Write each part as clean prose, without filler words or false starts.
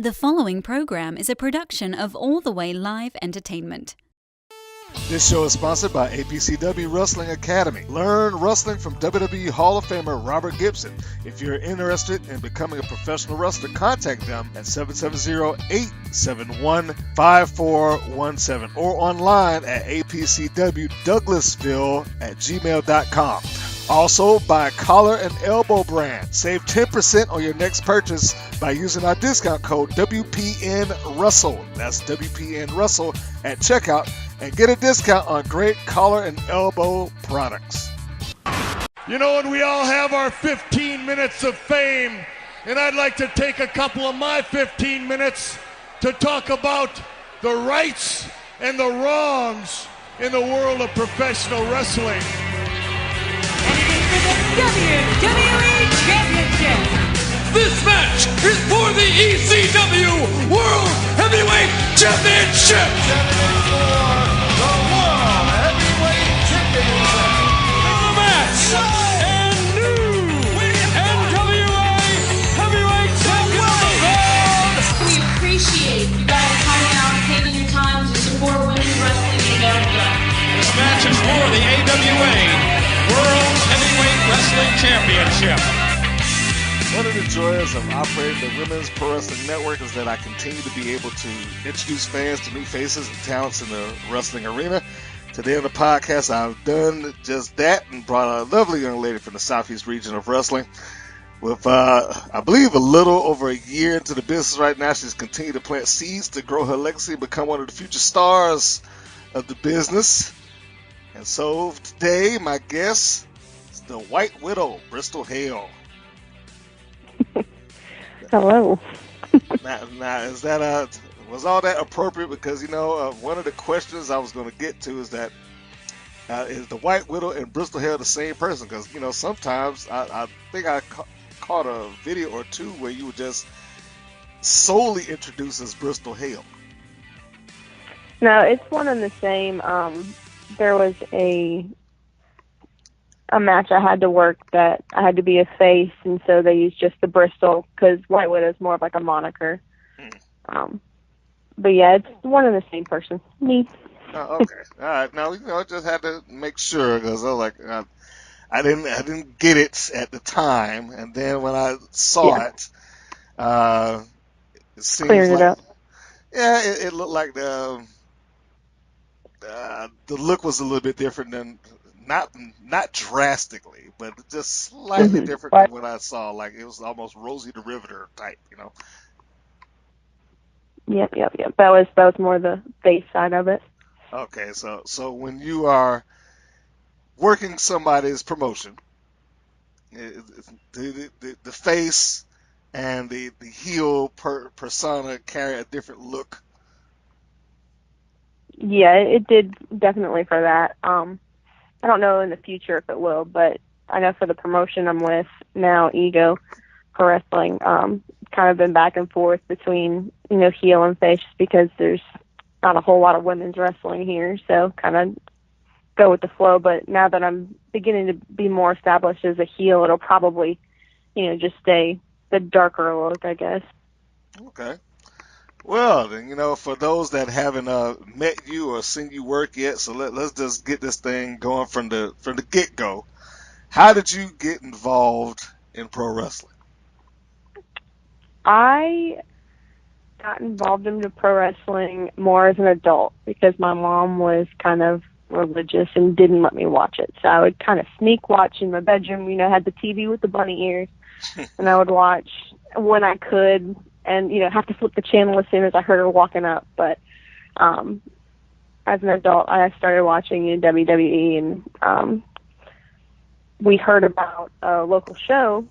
The following program is a production of All the Way Live Entertainment. This show is sponsored by APCW Wrestling Academy. Learn wrestling from WWE Hall of Famer Robert Gibson. If you're interested in becoming a professional wrestler, contact them at 770-871-5417 or online at apcwdouglasville@gmail.com. Also, by Collar and Elbow Brand. Save 10% on your next purchase by using our discount code WPNRUSSELL. That's WPNRUSSELL at checkout and get a discount on great collar and elbow products. You know, and we all have our 15 minutes of fame, and I'd like to take a couple of my 15 minutes to talk about the rights and the wrongs in the world of professional wrestling. WWE Championship. This match is for the ECW World Heavyweight Championship. The World Heavyweight Championship. The match and new NWA Heavyweight Champion. We appreciate you guys coming out and taking your time to support women's wrestling in America. This match is for the AWA World Heavyweight Wrestling Championship. One of the joys of operating the Women's Pro Wrestling Network is that I continue to be able to introduce fans to new faces and talents in the wrestling arena. Today on the podcast, I've done just that and brought a lovely young lady from the Southeast region of wrestling. With, I believe, a little over a year into the business right now, she's continued to plant seeds to grow her legacy and become one of the future stars of the business. And so today, my guest is the White Widow, Bristol Hayle. Hello. Now, is that was all that appropriate? Because one of the questions I was going to get to is that is the White Widow and Bristol Hayle the same person? Because sometimes I think I caught a video or two where you were just solely introduced as Bristol Hayle. No, it's one and the same. There was a match I had to work that I had to be a face, and so they used just the Bristol because White Widow is more of like a moniker. But yeah, it's one and the same person. Me. Oh, okay. All right. Now I just had to make sure because I was like, I didn't get it at the time, and then when I saw it seems cleared like it up. Yeah, it looked like the look was a little bit different than. Not drastically, but just slightly different than what I saw. Like it was almost Rosie the Riveter type, Yep. That was more the face side of it. Okay, so when you are working somebody's promotion, the face and the heel persona carry a different look. Yeah, it did definitely for that. I don't know in the future if it will, but I know for the promotion I'm with now, Ego Pro Wrestling, kind of been back and forth between, heel and face just because there's not a whole lot of women's wrestling here, so kind of go with the flow. But now that I'm beginning to be more established as a heel, it'll probably, just stay the darker look, I guess. Okay. Well, then, for those that haven't met you or seen you work yet, so let's just get this thing going from the get-go. How did you get involved in pro wrestling? I got involved in the pro wrestling more as an adult because my mom was kind of religious and didn't let me watch it. So I would kind of sneak watch in my bedroom, had the TV with the bunny ears, and I would watch when I could. And, have to flip the channel as soon as I heard her walking up. But as an adult, I started watching WWE, and we heard about a local show,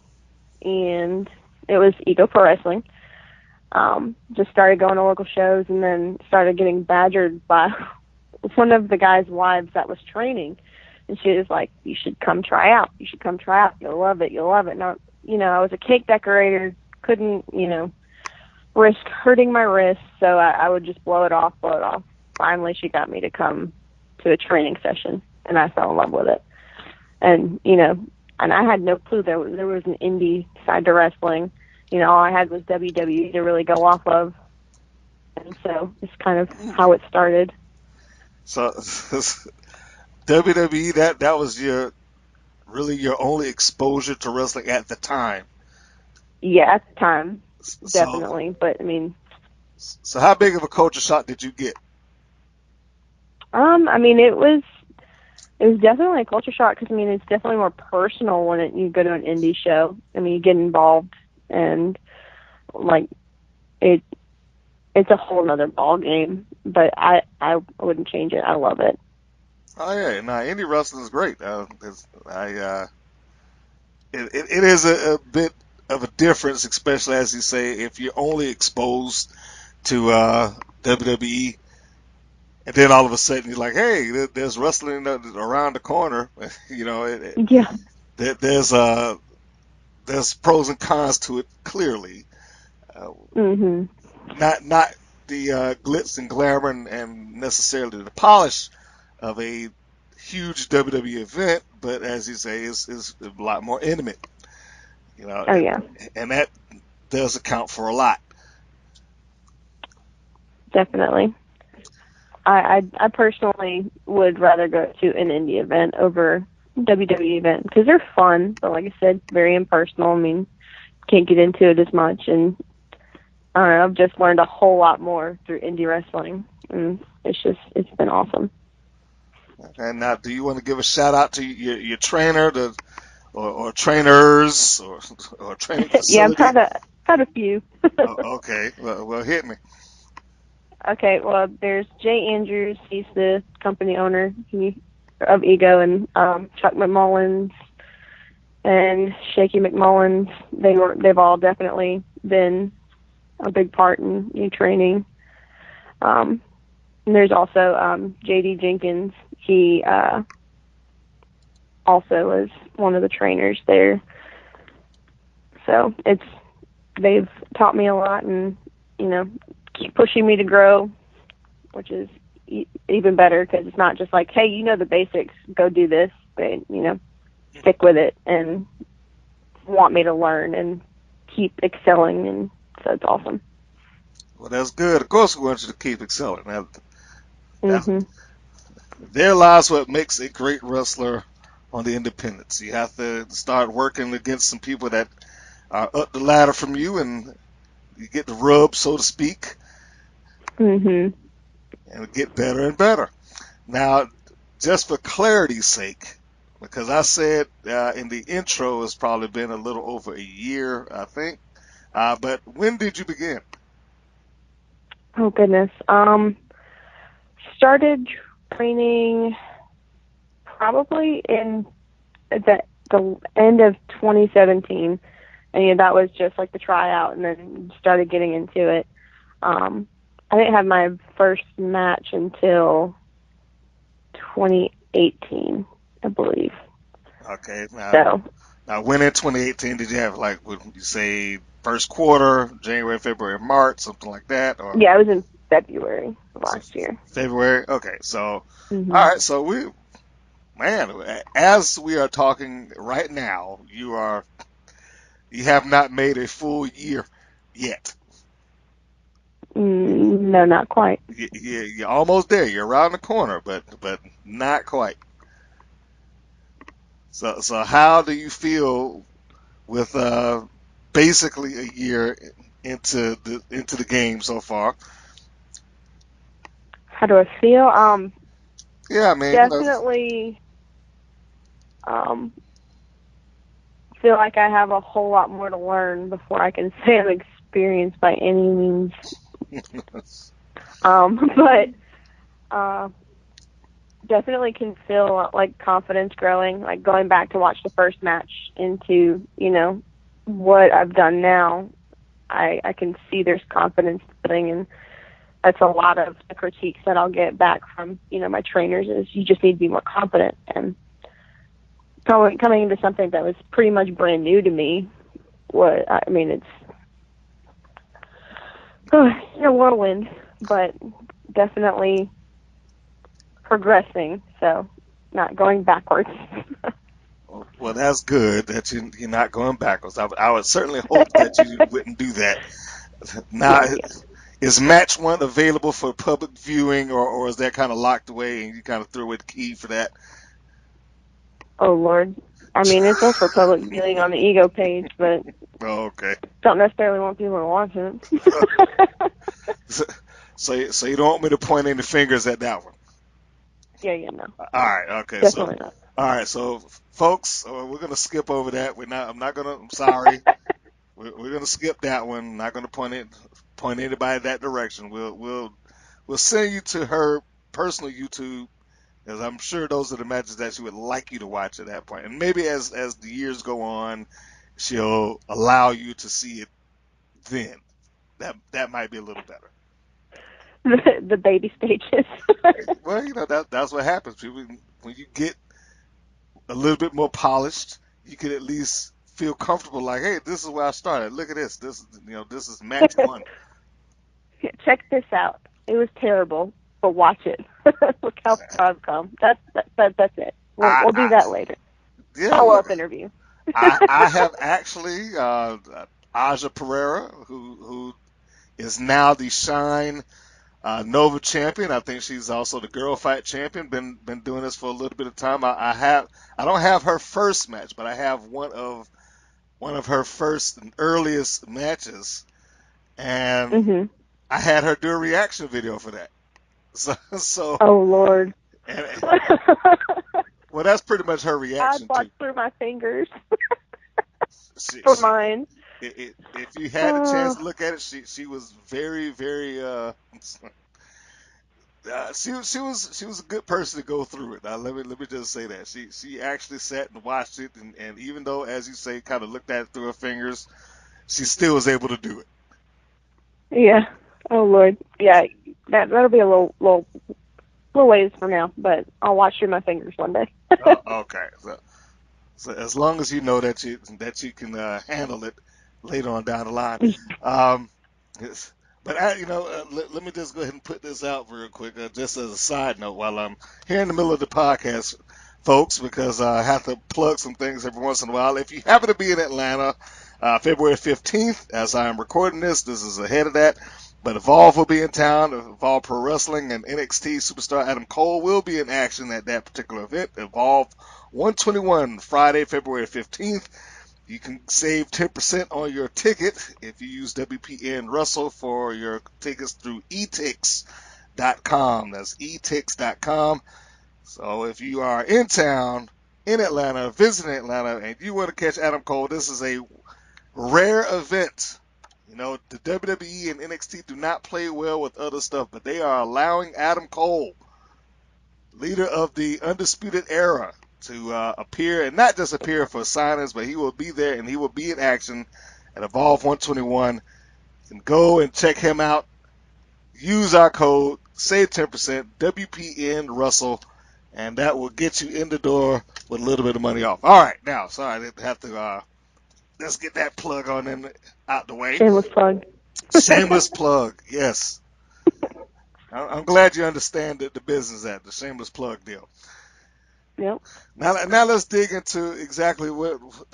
and it was Ego Pro Wrestling. Just started going to local shows and then started getting badgered by one of the guys' wives that was training. And she was like, you should come try out. You should come try out. You'll love it. You'll love it. Now, I was a cake decorator, couldn't, risk hurting my wrist, so I would just blow it off. Finally, she got me to come to a training session, and I fell in love with it. And, and I had no clue there was an indie side to wrestling. all I had was WWE to really go off of. And so it's kind of how it started. So WWE, that was your only exposure to wrestling at the time. Yeah, at the time, So, definitely. But I mean, so how big of a culture shock did you get? I mean, it was definitely a culture shock because I mean, it's definitely more personal when you go to an indie show. I mean, you get involved and like it's a whole nother ball game. But I wouldn't change it. I love it. Oh yeah, no, indie wrestling is great. It is a bit of a difference, especially as you say, if you're only exposed to WWE, and then all of a sudden you're like, hey, there's wrestling around the corner. Yeah. There's pros and cons to it clearly. Mhm. Not the glitz and glamour and necessarily the polish of a huge WWE event, but as you say, is a lot more intimate. Oh yeah, and that does account for a lot. definitely. I personally would rather go to an indie event over WWE event because they're fun, but like I said, very impersonal. I mean, can't get into it as much, and I don't know, I've just learned a whole lot more through indie wrestling, and it's been awesome. And now, do you want to give a shout out to your trainer, or trainers, or training Yeah, I've facility? had a few. Okay, well, hit me. Okay, well, there's Jay Andrews. He's the company owner of Ego, and Chuck McMullins and Shaky McMullins. They've all definitely been a big part in new training. And there's also J.D. Jenkins. He also was one of the trainers there. So they've taught me a lot, and keep pushing me to grow, which is even better because it's not just like, hey, the basics, go do this, but stick with it and want me to learn and keep excelling, and so it's awesome. Well, that's good. Of course, we want you to keep excelling. Mhm. There lies what makes a great wrestler on the independents. You have to start working against some people that are up the ladder from you, and you get the rub, so to speak, Mhm. and get better and better. Now, just for clarity's sake, because I said in the intro it's probably been a little over a year, I think. But when did you begin? Oh goodness. Started training probably in the end of 2017, and that was just like the tryout, and then started getting into it. I didn't have my first match until 2018, I believe. Okay. So Now, when in 2018 did you have, like, would you say first quarter, January, February, March, something like that? Or yeah, it was in February of last year. February? Okay. So, Mm-hmm. all right. So as we are talking right now, you have not made a full year yet. No, not quite. You're almost there. You're around the corner, but not quite. So how do you feel with basically a year into the game so far? How do I feel? Yeah, I mean, Definitely feel like I have a whole lot more to learn before I can say I'm experienced by any means. But definitely can feel like confidence growing, like going back to watch the first match into, what I've done now. I can see there's confidence building, and that's a lot of the critiques that I'll get back from, my trainers is you just need to be more confident. And coming into something that was pretty much brand new to me, it's a whirlwind, but definitely progressing, so not going backwards. Well, that's good that you're not going backwards. I would certainly hope that you wouldn't do that. Now, is match one available for public viewing, or is that kind of locked away and you kind of threw away the key for that? Oh, Lord. I mean, it's up for public viewing on the Ego page, but Oh, okay. don't necessarily want people to watch it. So you don't want me to point any fingers at that one? Yeah, no. All right, okay. Definitely not. All right, so folks, we're gonna skip over that. I'm sorry. We're gonna skip that one. Not gonna point anybody that direction. We'll send you to her personal YouTube, because I'm sure those are the matches that she would like you to watch at that point. And maybe as the years go on, she'll allow you to see it then. That might be a little better. The baby stages. Well, that's what happens. People, when you get a little bit more polished, you can at least feel comfortable. Like, hey, this is where I started. Look at this. This is match one. Check this out. It was terrible, but watch it. Look how far I've come. That's it. We'll do that later. Yeah, Follow-up interview. I have actually Aja Pereira, who is now the Shine Nova champion. I think she's also the girl fight champion. Been doing this for a little bit of time. I don't have her first match, but I have one of her first and earliest matches, and I had her do a reaction video for that. So oh Lord. And, well, that's pretty much her reaction. I watched through my fingers for mine. If you had a chance to look at it, she was very, very. She was a good person to go through it. Now, let me just say that she actually sat and watched it, and even though, as you say, kind of looked at it through her fingers, she still was able to do it. Yeah. Oh Lord. Yeah. That'll be a little ways from now, but I'll watch through my fingers one day. Okay. So as long as you know that you can handle it later on down the line. But let me just go ahead and put this out real quick, just as a side note, while I'm here in the middle of the podcast, folks, because I have to plug some things every once in a while. If you happen to be in Atlanta, February 15th, as I'm recording this is ahead of that. But Evolve will be in town. Evolve Pro Wrestling and NXT superstar Adam Cole will be in action at that particular event. Evolve 121, Friday, February 15th. You can save 10% on your ticket if you use WPN Russell for your tickets through etix.com. That's etix.com. So if you are in town, in Atlanta, visiting Atlanta, and you want to catch Adam Cole, this is a rare event. The WWE and NXT do not play well with other stuff, but they are allowing Adam Cole, leader of the Undisputed Era, to appear, and not just appear for signings, but he will be there and he will be in action at Evolve 121. You can go and check him out. Use our code, save 10%, WPN Russell, and that will get you in the door with a little bit of money off. All right, now, sorry, I didn't have to. Let's get that plug on in out the way. Shameless plug. Shameless plug, yes. I'm glad you understand the business the shameless plug deal. Yep. Now let's dig into exactly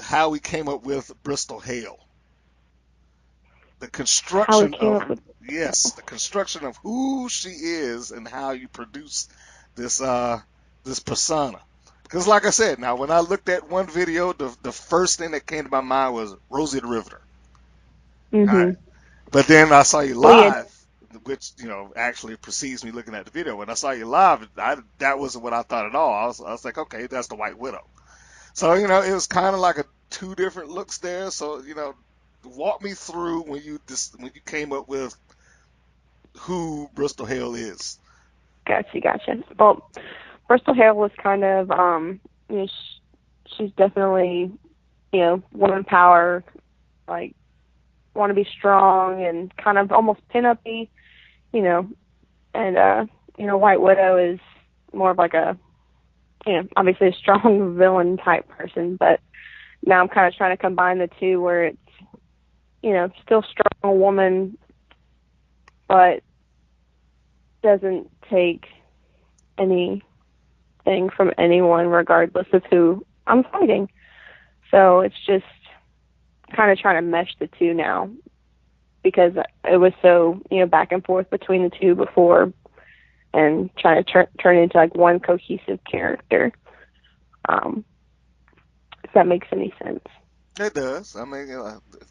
how we came up with Bristol Hayle. The construction the construction of who she is and how you produce this persona. Because like I said, now when I looked at one video, the first thing that came to my mind was Rosie the Riveter. Right. But then I saw you live, which actually precedes me looking at the video. When I saw you live, that wasn't what I thought at all. I was like, okay, that's the White Widow. So it was kind of like two different looks there. So walk me through when you came up with who Bristol Hayle is. Gotcha. Well, Bristol Hayle was kind of she's definitely woman power, like want to be strong and kind of almost pin-up-y, and White Widow is more of like a obviously a strong villain type person, but now I'm kind of trying to combine the two where it's still strong woman, but doesn't take anything from anyone regardless of who I'm fighting. So it's just kind of trying to mesh the two now, because it was so, back and forth between the two before, and trying to turn it into like one cohesive character. If that makes any sense. It does. I mean,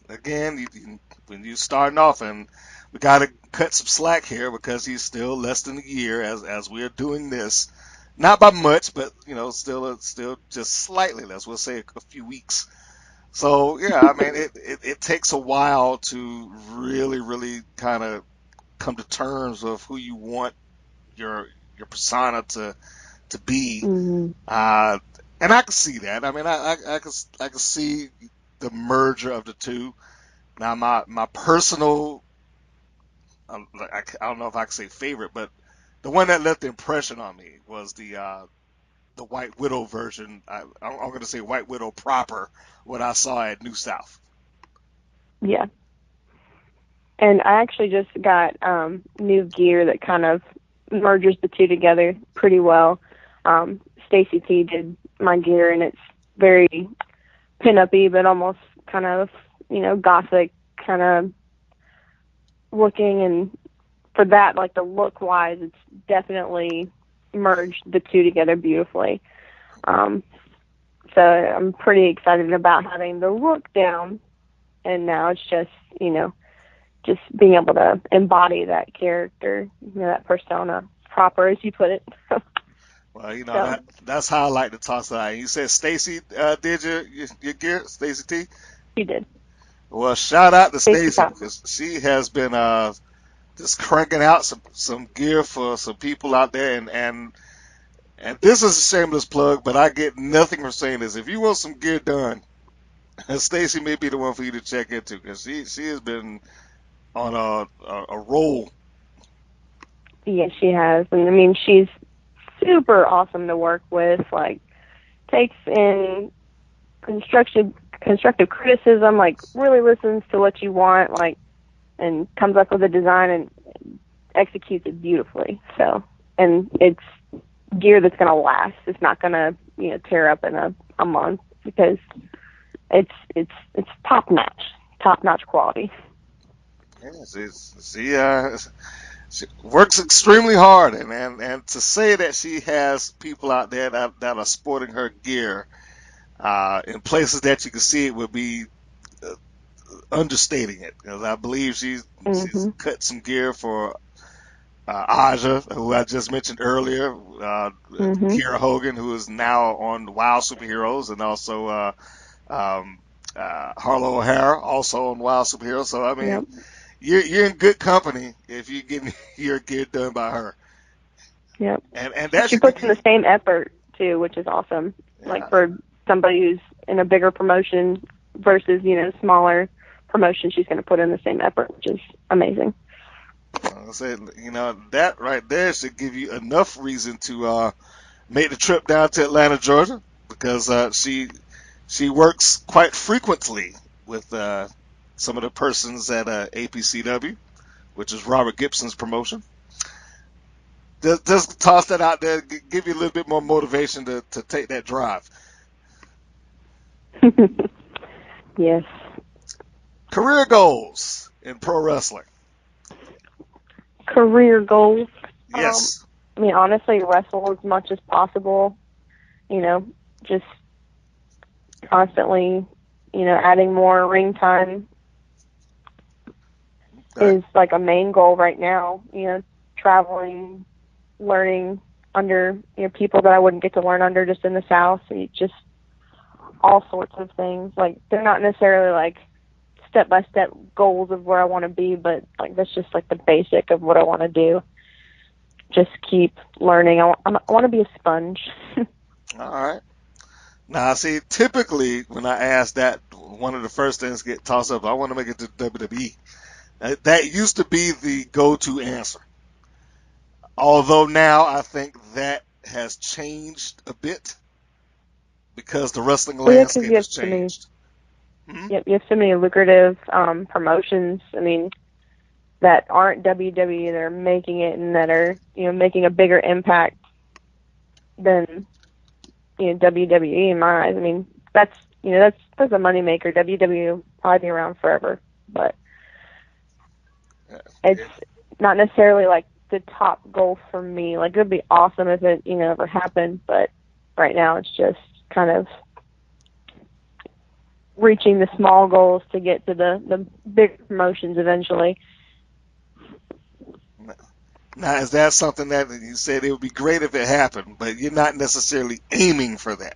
again, when you're starting off, and we got to cut some slack here because he's still less than a year as we're doing this. Not by much, but still just slightly less. We'll say a few weeks. So yeah, I mean, it takes a while to really kind of come to terms with who you want your persona to be. Mm-hmm. And I can see that. I mean, I can see the merger of the two. Now, my personal, I don't know if I can say favorite, but the one that left the impression on me was the White Widow version. I'm going to say White Widow proper, what I saw at New South. Yeah. And I actually just got new gear that kind of merges the two together pretty well. Stacy T did my gear, and it's very pin-up-y, but almost kind of, gothic kind of looking. And for that, like the look-wise, it's definitely merged the two together beautifully. So I'm pretty excited about having the look down, and now it's just, just being able to embody that character, that persona proper, as you put it. Well, that's how I like to toss it out. You said Stacy did your gear, Stacy T? She did. Well, shout out to Stacy Stacy, because she has been just cranking out some gear for some people out there, and this is a shameless plug, but I get nothing from saying this. If you want some gear done, Stacy may be the one for you to check into, because she has been on a roll. Yes, she has. And I mean, she's super awesome to work with. Like, takes in constructive criticism, like really listens to what you want, like, and comes up with a design and executes it beautifully. So, and it's gear that's going to last. It's not going to, tear up in a month, because it's top notch quality. Yes, she works extremely hard, and to say that she has people out there that are sporting her gear in places that you can see it would be understating it, because I believe she's cut some gear for Aja, who I just mentioned earlier, Kira Hogan, who is now on Wild Superheroes, and also Harlow O'Hara, also on Wild Superheroes. So I mean, you're in good company if you get your gear done by her. Yep. And that she puts in the same effort too, which is awesome. Yeah. Like for somebody who's in a bigger promotion versus smaller promotion, she's going to put in the same effort, which is amazing. I said, that right there should give you enough reason to make the trip down to Atlanta, Georgia, because she works quite frequently with some of the persons at APCW, which is Robert Gibson's promotion. Just toss that out there, give you a little bit more motivation to take that drive. Yes. Career goals in pro wrestling. Career goals. Yes. I mean, honestly, wrestle as much as possible. Just constantly, adding more ring time is like a main goal right now. Traveling, learning under people that I wouldn't get to learn under just in the South. So just all sorts of things. Like, they're not necessarily like step-by-step goals of where I want to be, but like that's just like the basic of what I want to do. Just keep learning. I want to be a sponge. All right. Now, see, typically when I ask that, one of the first things get tossed up, I want to make it to WWE. That used to be the go-to answer. Although now I think that has changed a bit because the wrestling landscape has changed. Yep, you have so many lucrative promotions. I mean, that aren't WWE that are making it and that are making a bigger impact than WWE in my eyes. I mean, that's that's a moneymaker. WWE will probably be around forever, but it's not necessarily like the top goal for me. Like, it'd be awesome if it, ever happened, but right now it's just kind of reaching the small goals to get to the big promotions eventually. Now, is that something that you said it would be great if it happened, but you're not necessarily aiming for that?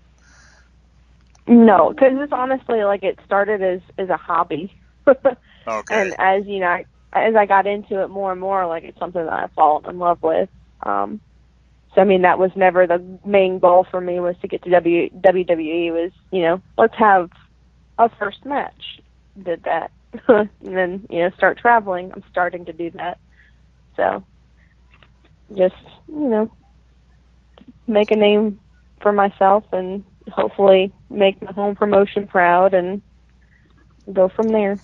No, because it's honestly like it started as a hobby. Okay. And as as I got into it more and more, like, it's something that I've fallen in love with. So I mean, that was never the main goal for me, was to get to WWE. Was, let's have a first match. Did that, and then start traveling. I'm starting to do that. So just make a name for myself and hopefully make my home promotion proud and go from there.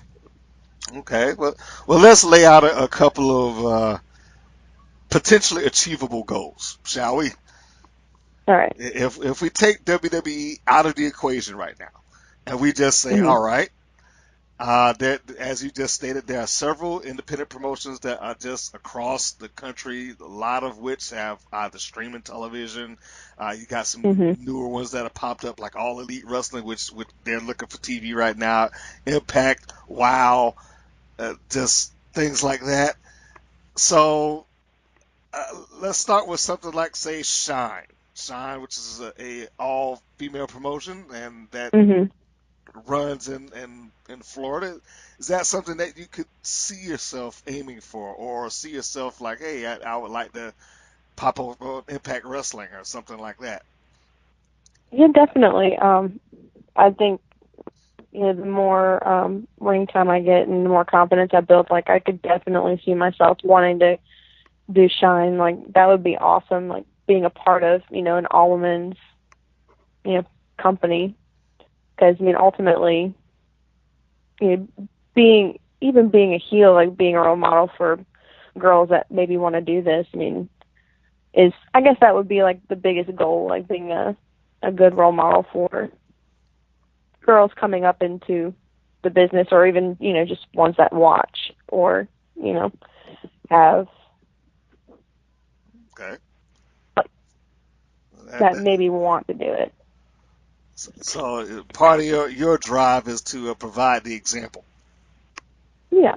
Okay. Well, let's lay out a couple of potentially achievable goals, shall we? All right. If we take WWE out of the equation right now, and we just say, Mm-hmm. all right, there, as you just stated, there are several independent promotions that are just across the country, a lot of which have either streaming television. You got some Mm-hmm. newer ones that have popped up, like All Elite Wrestling, which they're looking for TV right now. Impact, Wow, just things like that. So let's start with something like, say, Shine. Shine, which is a all-female promotion, and that Mm-hmm. runs in Florida. Is that something that you could see yourself aiming for, or see yourself like, hey, I would like to pop over on Impact Wrestling or something like that? Yeah, definitely. I think the more ring time I get and the more confidence I build, like, I could definitely see myself wanting to do Shine. Like, that would be awesome. Like, being a part of an all women's company, because I mean, ultimately, being a heel, like being a role model for girls that maybe want to do this, I mean, I guess that would be like the biggest goal, like being a good role model for girls coming up into the business, or even just ones that watch or have Okay. that maybe want to do it. So part of your drive is to provide the example. Yeah,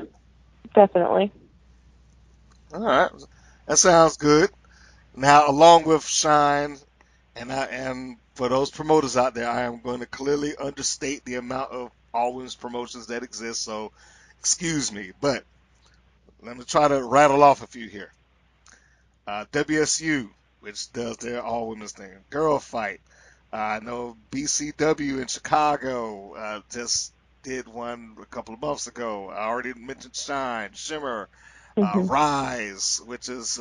definitely. All right, that sounds good. Now, along with Shine, and for those promoters out there, I am going to clearly understate the amount of all women's promotions that exist. So, excuse me, but let me try to rattle off a few here. WSU, which does their all women's thing. Girl Fight. I know BCW in Chicago just did one a couple of months ago. I already mentioned Shine, Shimmer, Mm-hmm. Rise, which is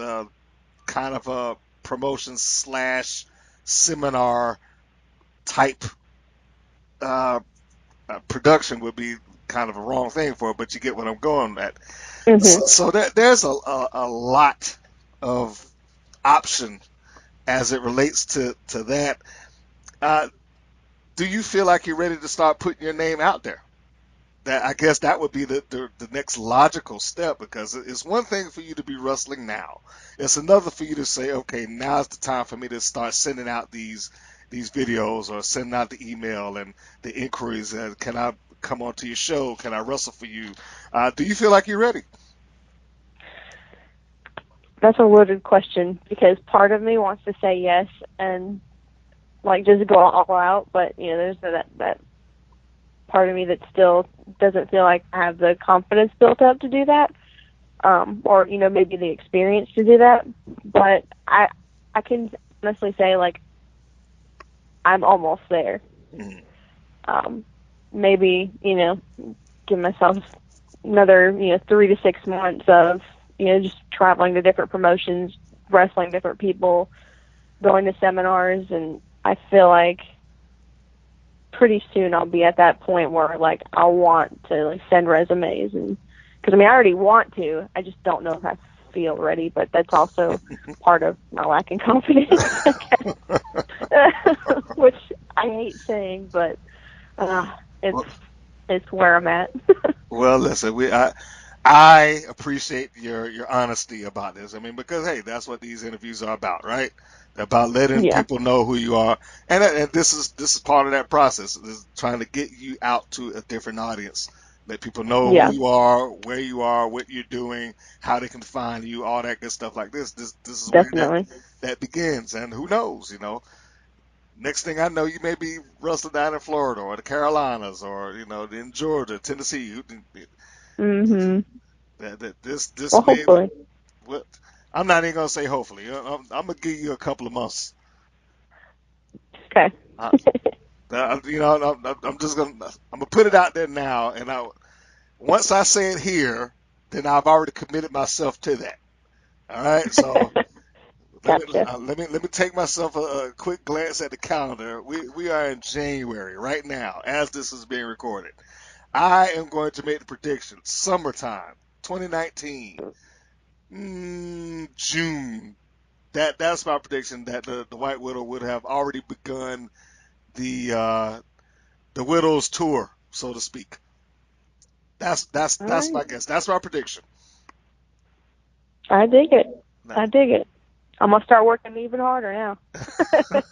kind of a promotion slash seminar type production, would be kind of a wrong thing for it, but you get what I'm going at. Mm-hmm. So there's a lot of option as it relates to that. Do you feel like you're ready to start putting your name out there? That, I guess, that would be the next logical step, because it's one thing for you to be wrestling now. It's another for you to say, okay, now's the time for me to start sending out these videos, or sending out the email and the inquiries. Can I come onto your show? Can I wrestle for you? Do you feel like you're ready? That's a loaded question, because part of me wants to say yes and like just go all out, but there's that part of me that still doesn't feel like I have the confidence built up to do that, or maybe the experience to do that. But I can honestly say, like, I'm almost there. Mm-hmm. Maybe give myself another 3 to 6 months of just traveling to different promotions, wrestling different people, going to seminars, and I feel like pretty soon I'll be at that point where, like, I'll want to, like, send resumes, and because I mean, I already want to, I just don't know if I feel ready. But that's also part of my lacking confidence, which I hate saying, but It's it's where I'm at. Well, listen, I appreciate your honesty about this. I mean, because hey, that's what these interviews are about, right? They're about letting Yeah, people know who you are, and this is part of that process. Is trying to get you out to a different audience, let people know who yeah, you are, what you're doing, how they can find you, all that good stuff like this. This is where definitely. that begins, and who knows, next thing I know, you may be wrestling down in Florida or the Carolinas or in Georgia, Tennessee. Mhm. This Well, may. hopefully. What? I'm not even gonna say hopefully. I'm gonna give you a couple of months. Okay. I, I'm just gonna put it out there now, and once I say it here, then I've already committed myself to that. All right, so Gotcha. let me take myself a quick glance at the calendar. We are in January right now, as this is being recorded. I am going to make the prediction: summertime, 2019, June. That's my prediction that the White Widow would have already begun the Widow's tour, so to speak. All That's right. my guess. That's my prediction. I dig it. Now, I dig it. I'm gonna start working even harder now. I'm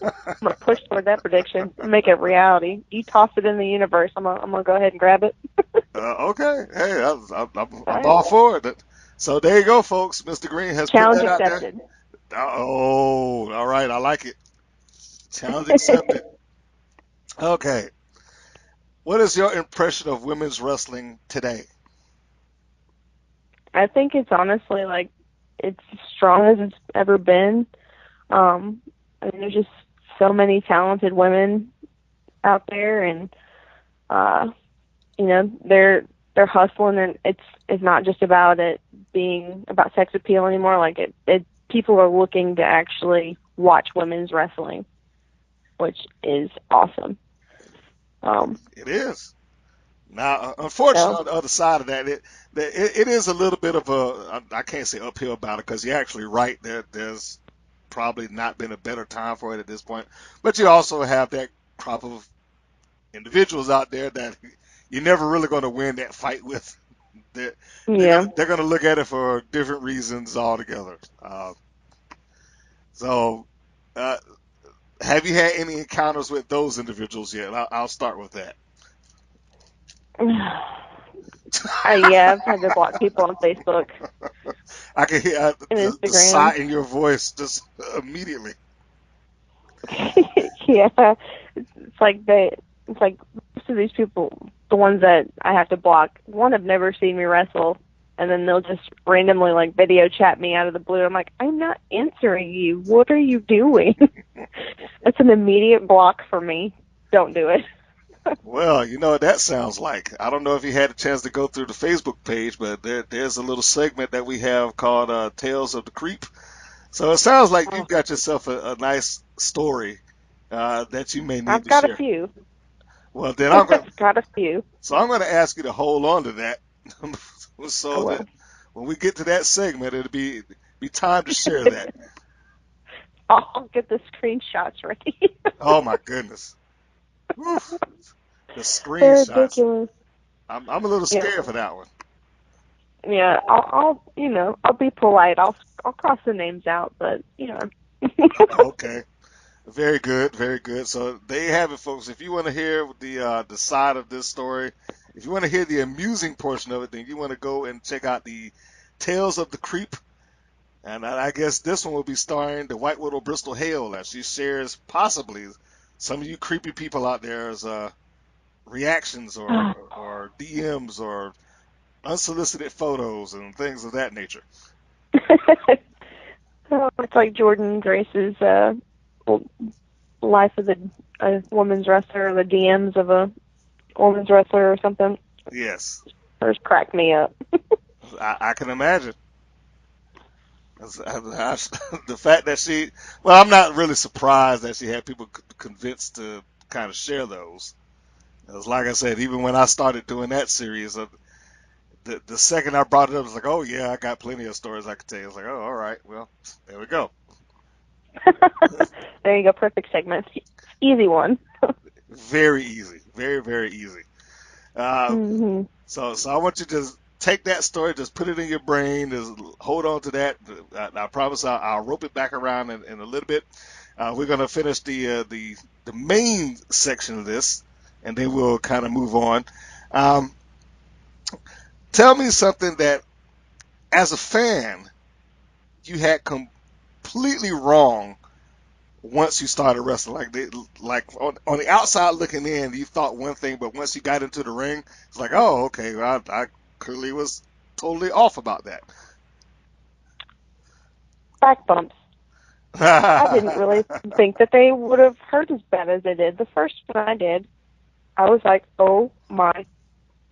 gonna push toward that prediction, make it reality. You toss it in the universe. I'm gonna go ahead and grab it. okay, hey, All I'm right. all for it. So there you go, folks. Mr. Green has put Challenge that out there. accepted. Oh, all right, I like it. Challenge accepted. Okay, what is your impression of women's wrestling today? I think it's honestly like it's as strong as it's ever been. I mean, there's just so many talented women out there, and uh, they're hustling, and it's not just about it being about sex appeal anymore. Like it people are looking to actually watch women's wrestling, which is awesome. It is. Now, unfortunately, So on the other side of that, it is a little bit of I can't say uphill battle because you're actually right. There's probably not been a better time for it at this point. But you also have that crop of individuals out there that you're never really going to win that fight with. They're, yeah, they're gonna look at it for different reasons altogether. So, uh, have you had any encounters with those individuals yet? I'll start with that. yeah, I've had to block people on Facebook I can hear and the Instagram. sigh in your voice just immediately. Yeah, it's like it's like most of these people, the ones that I have to block, one have never seen me wrestle, and then they'll just randomly like video chat me out of the blue. I'm like, I'm not answering you. What are you doing? That's an immediate block for me. Don't do it. Well, you know what that sounds like. I don't know if you had a chance to go through the Facebook page, but there's a little segment that we have called Tales of the Creep. So it sounds like you've Oh, got yourself a nice story that you may need I've to got a share. few. Well, then I've got a few. I'm going to ask you to hold on to that, I so that will. when we get to that segment, it'll be time to share that. I'll get the screenshots ready. Oh my goodness, Whew. The They're screenshots. ridiculous. I'm a little Yeah. scared for that one. Yeah, I'll be polite. I'll cross the names out, but Okay. Very good, very good. So there you have it, folks. If you want to hear the side of this story, if you want to hear the amusing portion of it, then you want to go and check out the Tales of the Creep. And I guess this one will be starring the White Widow Bristol Hayle as she shares possibly some of you creepy people out there's reactions or DMs or unsolicited photos and things of that nature. Oh, it's like Jordan Grace's life as a woman's wrestler, or the DMs of a woman's wrestler or something. Yes, Hers cracked me up. I can imagine. The fact that well, I'm not really surprised that she had people convinced to kind of share those. Because like I said, even when I started doing that series, the second I brought it up, I was like, oh yeah, I got plenty of stories I could tell you. I was like, oh, all right, well, there we go. There you go, perfect segment. Easy one. Very easy. Very, very easy. So I want you to just take that story, just put it in your brain, just hold on to that. I promise I'll rope it back around in a little bit. We're going to finish the main section of this, and then we'll kind of move on. Tell me something that, as a fan, you had completely wrong once you started wrestling. Like on the outside looking in, you thought one thing, but once you got into the ring, it's like, oh, okay, well, I clearly was totally off about that. Back bumps. I didn't really think that they would have hurt as bad as they did. The first one I did, I was like, oh my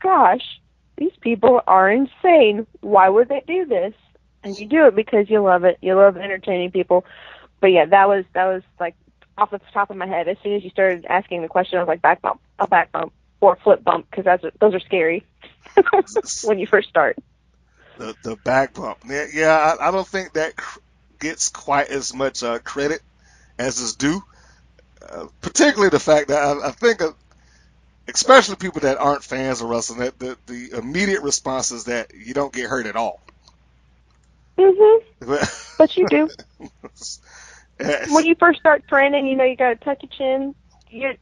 gosh, these people are insane. Why would they do this? And you do it because you love it. You love entertaining people. But yeah, that was like off the top of my head. As soon as you started asking the question, I was like, back bump, a back bump, or flip bump, because those are scary when you first start. The back bump. Yeah, I don't think that gets quite as much credit as is due. Particularly the fact that I think, especially people that aren't fans of wrestling, that the immediate response is that you don't get hurt at all. But you do. When you first start training, you got to tuck your chin.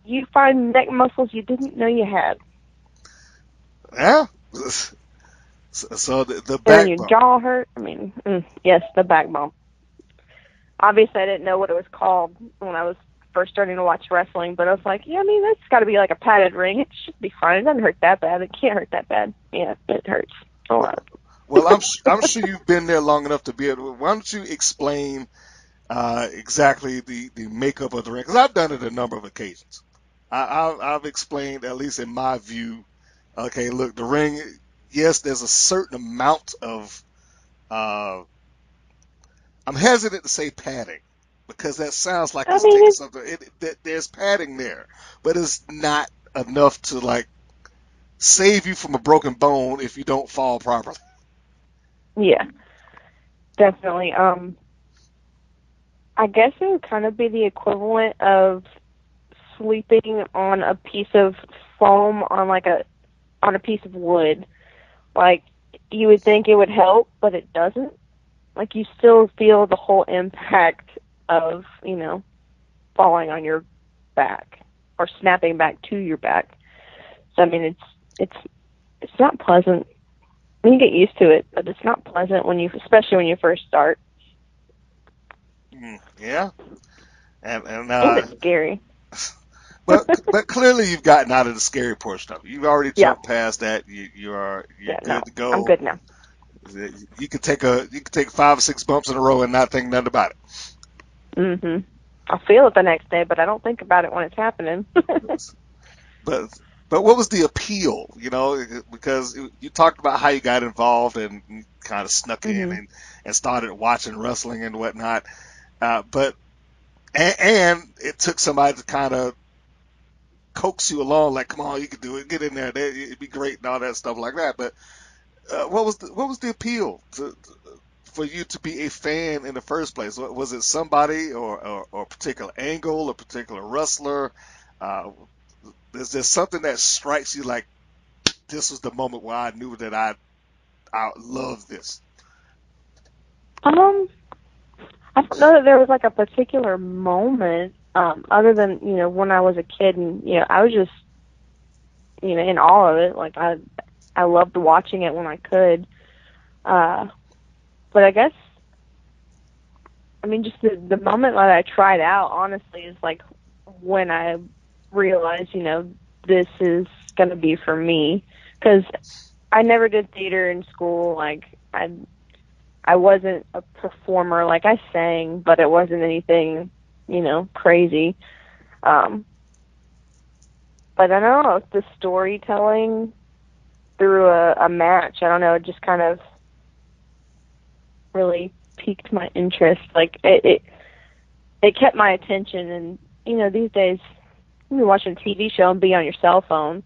You find neck muscles you didn't know you had. Yeah. So the back and your bump. jaw hurt. I mean, yes, the back bump. Obviously, I didn't know what it was called when I was first starting to watch wrestling, but I was like, yeah, I mean, that's got to be like a padded ring. It should be fine. It doesn't hurt that bad. It can't hurt that bad. Yeah, it hurts a lot. Well, I'm sure you've been there long enough to be able to. Why don't you explain exactly the makeup of the ring? Because I've done it a number of occasions. I've explained, at least in my view, okay, look, the ring, yes, there's a certain amount of, I'm hesitant to say padding, because that sounds like it's taking something. There's padding there, but it's not enough to, like, save you from a broken bone if you don't fall properly. Yeah, definitely. I guess it would kind of be the equivalent of sleeping on a piece of foam on a piece of wood. Like, you would think it would help, but it doesn't. Like, you still feel the whole impact of, falling on your back or snapping back to your back. So, I mean, it's not pleasant. You get used to it, but it's not pleasant especially when you first start. Yeah, and it's scary. but clearly you've gotten out of the scary portion of it. You've already jumped past that. You're good to go. I'm good now. You could take 5 or 6 bumps in a row and not think nothing about it. I'll feel it the next day, but I don't think about it when it's happening. But what was the appeal? Because you talked about how you got involved and kind of snuck in and started watching wrestling and whatnot. But it took somebody to kind of coax you along, like, come on, you can do it, get in there, it'd be great and all that stuff like that. But what was the appeal for you to be a fan in the first place? Was it somebody or a particular angle, a particular wrestler? Is there something that strikes you like this was the moment where I knew that I love this? I don't know that there was like a particular moment, other than, when I was a kid and, I was just, in awe of it. Like, I loved watching it when I could. But I guess, I mean, just the moment that I tried out, honestly, is like when I realized, this is going to be for me. Because I never did theater in school. Like, I wasn't a performer. Like, I sang, but it wasn't anything, crazy. But I don't know, the storytelling through a match, I don't know, it just kind of really piqued my interest. Like, it kept my attention. And, these days, you can watch a TV show and be on your cell phone.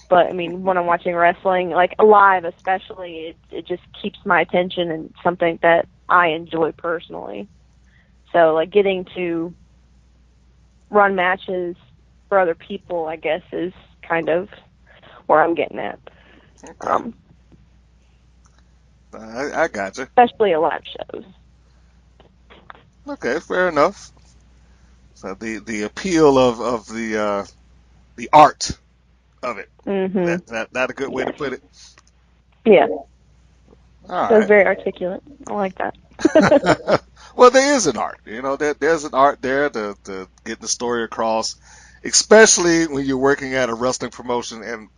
But, I mean, when I'm watching wrestling, like live especially, it just keeps my attention and something that I enjoy personally. So, like, getting to run matches for other people, I guess, is kind of where I'm getting at. Okay. I got you. Especially at live shows. Okay, fair enough. So the appeal of the art of it. Mm-hmm. That a good way to put it. Yeah. All So it's right. very articulate. I like that. Well, there is an art. There's an art there to get the story across, especially when you're working at a wrestling promotion. And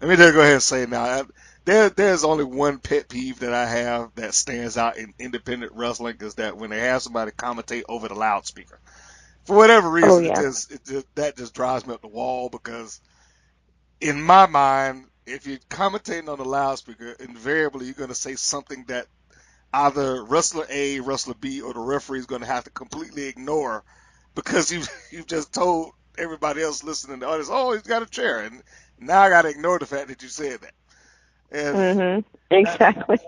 let me just go ahead and say now, there's only one pet peeve that I have that stands out in independent wrestling is that when they have somebody commentate over the loudspeaker, for whatever Oh, reason, yeah. that just drives me up the wall because in my mind, if you're commentating on the loudspeaker, invariably you're going to say something that either wrestler A, wrestler B, or the referee is going to have to completely ignore because you've just told everybody else listening to the audience, oh, he's got a chair, and now I got to ignore the fact that you said that. And Mm-hmm. that, Exactly.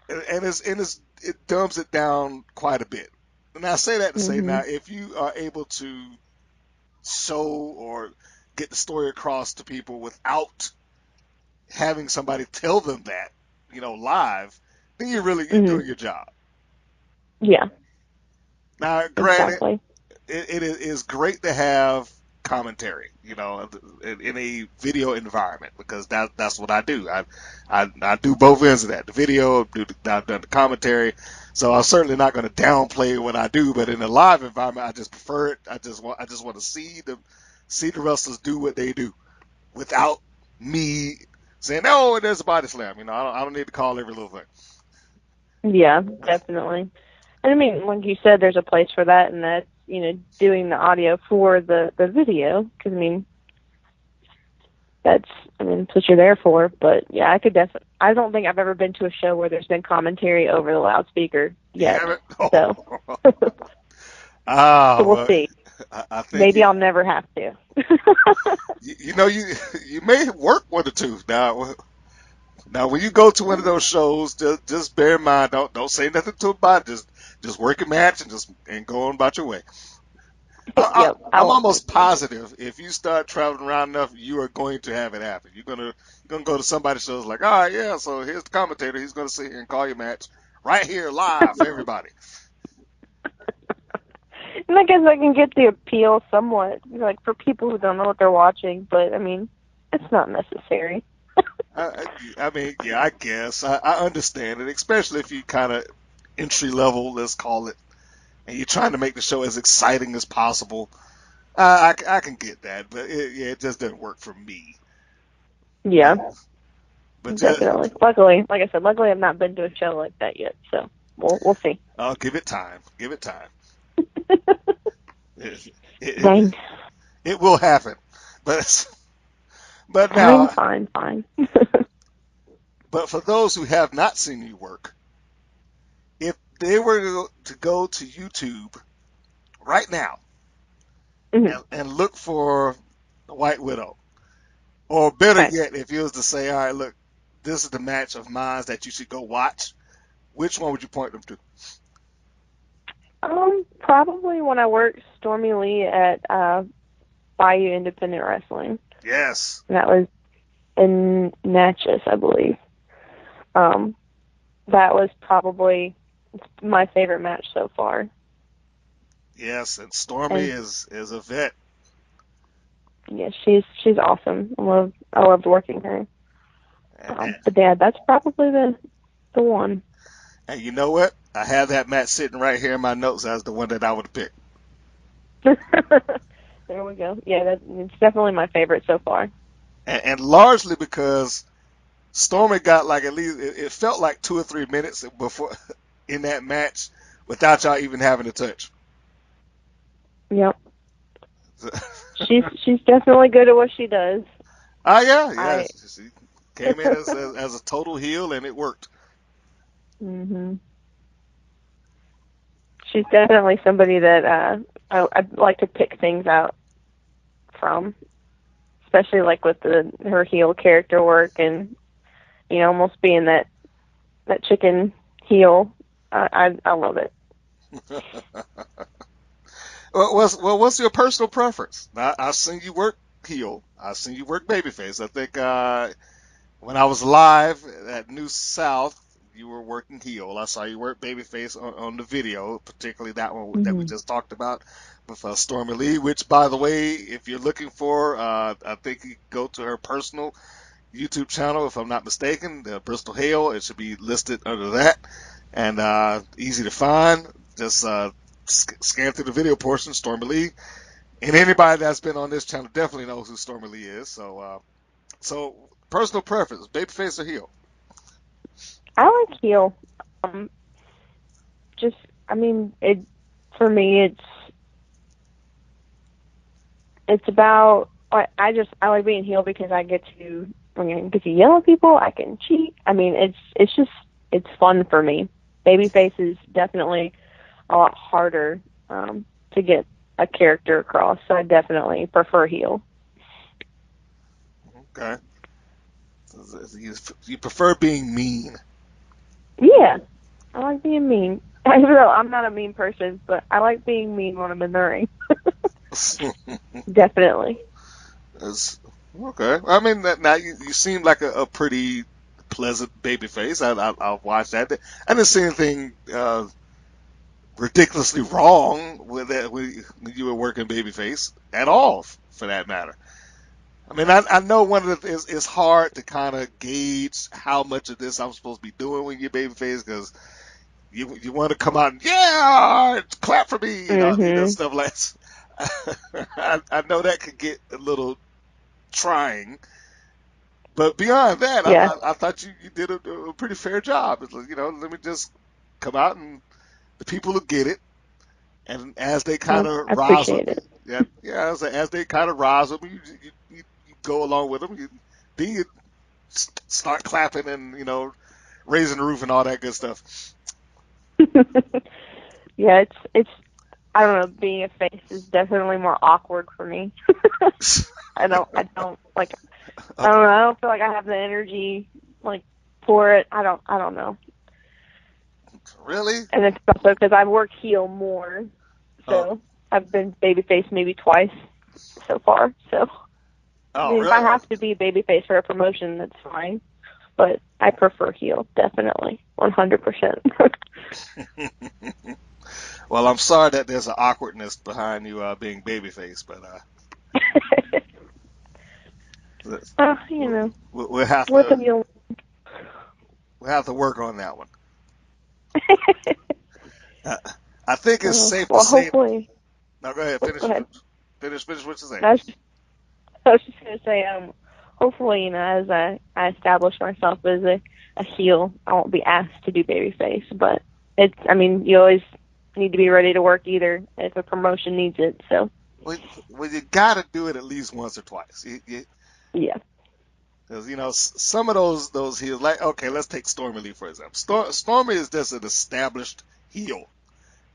it dumbs it down quite a bit. And I say that to say Mm-hmm. now, if you are able to show or get the story across to people without having somebody tell them that, live, then you're Mm-hmm. doing your job. Yeah. Now, granted, Exactly. it is great to have commentary, in a video environment because that's what I do. I do both ends of that. The video, I've done the commentary, so I'm certainly not going to downplay what I do. But in a live environment, I just prefer it. I just want to see the wrestlers do what they do without me saying, "Oh, there's a body slam." I don't need to call every little thing. Yeah, definitely. And I mean, like you said, there's a place for that, and that's, doing the audio for the video. Because, that's what you're there for. But, yeah, I don't think I've ever been to a show where there's been commentary over the loudspeaker yet. Damn it. So, Ah, so we'll well, see. I think Maybe I'll never have to. you may work one or two now. Now, when you go to one of those shows, just bear in mind, don't say nothing to about it. Just work your match and go on about your way. Yep, I I'm won't say almost positive if you start traveling around enough, you are going to have it happen. You're gonna go to somebody's shows like, all right, yeah. So here's the commentator. He's gonna sit here and call your match right here live for everybody. And I guess I can get the appeal somewhat, like for people who don't know what they're watching. But it's not necessary. I mean, yeah, I guess I understand it, especially if you kind of entry level, let's call it, and you're trying to make the show as exciting as possible. I can get that, but it just doesn't work for me. Yeah, But definitely. Luckily, like I said, I've not been to a show like that yet. So we'll see. I'll give it time. Give it time. It, Dang. it will happen. But now, Fine. but for those who have not seen you work, if they were to go to YouTube right now Mhm. and look for the White Widow, or better Okay. yet, if you was to say, all right, look, this is the match of mine that you should go watch, which one would you point them to? Probably when I worked Stormy Lee at Bayou Independent Wrestling. Yes. And that was in Natchez, I believe. That was probably my favorite match so far. Yes, and Stormy is a vet. Yeah, she's awesome. I loved working her. And, But yeah, that's probably the one. and you know what? I have that match sitting right here in my notes as the one that I would pick. There we go. Yeah, it's definitely my favorite so far. And largely because Stormy got like at least it felt like 2 or 3 minutes before in that match without y'all even having to touch. Yep. She's definitely good at what she does. Oh yeah. She came in as a total heel and it worked. Mhm. She's definitely somebody that I'd like to pick things out from, especially like with her heel character work and almost being that chicken heel. I love it. what's your personal preference? I've seen you work heel. I've seen you work babyface. I think when I was live at New South, you were working heel. I saw you work babyface on the video, particularly that one that we just talked about with Stormy Lee. Which, by the way, if you're looking for, I think you go to her personal YouTube channel, if I'm not mistaken, Bristol Hayle. It should be listed under that, and easy to find. Just scan through the video portion, Stormy Lee, and anybody that's been on this channel definitely knows who Stormy Lee is. So personal preference, babyface or heel? I like heel. Just, I mean, for me, it's about. I like being heel because I get to yell at people. I can cheat. I mean, it's fun for me. Babyface is definitely a lot harder to get a character across, so I definitely prefer heel. Okay. You prefer being mean? Yeah, I like being mean. Even though I'm not a mean person, but I like being mean when I'm in the ring. Definitely. Okay. I mean, now you seem like a pretty pleasant babyface. I'll watch that. I didn't see anything ridiculously wrong with that when you were working babyface at all, for that matter. I mean, I know one of the it's hard to kind of gauge how much of this I'm supposed to be doing when you're babyface, because you want to come out and clap for me, stuff like that. I know that could get a little trying, but beyond that, Yeah. I thought you did a pretty fair job. It's like, let me just come out and the people will get it, and as they kind of I rise appreciate up, it. as they kind of rise up, you go along with them. Then you start clapping and raising the roof and all that good stuff. Yeah, it's I don't know, being a face is definitely more awkward for me. I don't like I don't know, I don't feel like I have the energy like for it. I don't know. Really? And it's also because I've worked heel more, so I've been babyface maybe twice so far. So I mean, really? if I have to be babyface for a promotion, that's fine. But I prefer heel, definitely, 100%. Well, I'm sorry that there's an awkwardness behind you being babyface, but we'll have to work on that one. I think it's safe to say. Hopefully. No, go ahead. Finish. Go ahead. Finish what you're saying. I was just gonna say, hopefully, as I establish myself as a heel, I won't be asked to do babyface. But you always need to be ready to work either if a promotion needs it. So. Well, you gotta do it at least once or twice. Yeah. Because some of those heels, like, okay, let's take Stormy Lee for example. Stormy is just an established heel.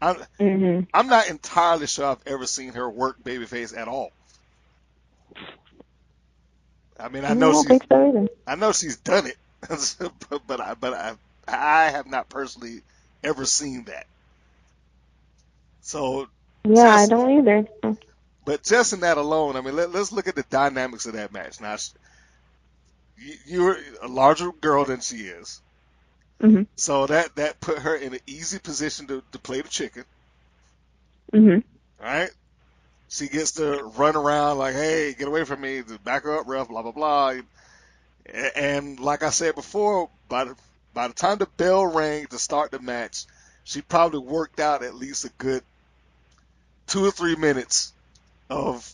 I'm not entirely sure I've ever seen her work babyface at all. I mean, I don't think so either. I know she's done it, but I have not personally ever seen that. So yeah, I don't either. But just in that alone, I mean, let's look at the dynamics of that match. Now, you're a larger girl than she is, so that put her in an easy position to play the chicken. Right? She gets to run around like, hey, get away from me, back her up, ref, blah, blah, blah. And like I said before, by the time the bell rang to start the match, she probably worked out at least a good 2 or 3 minutes of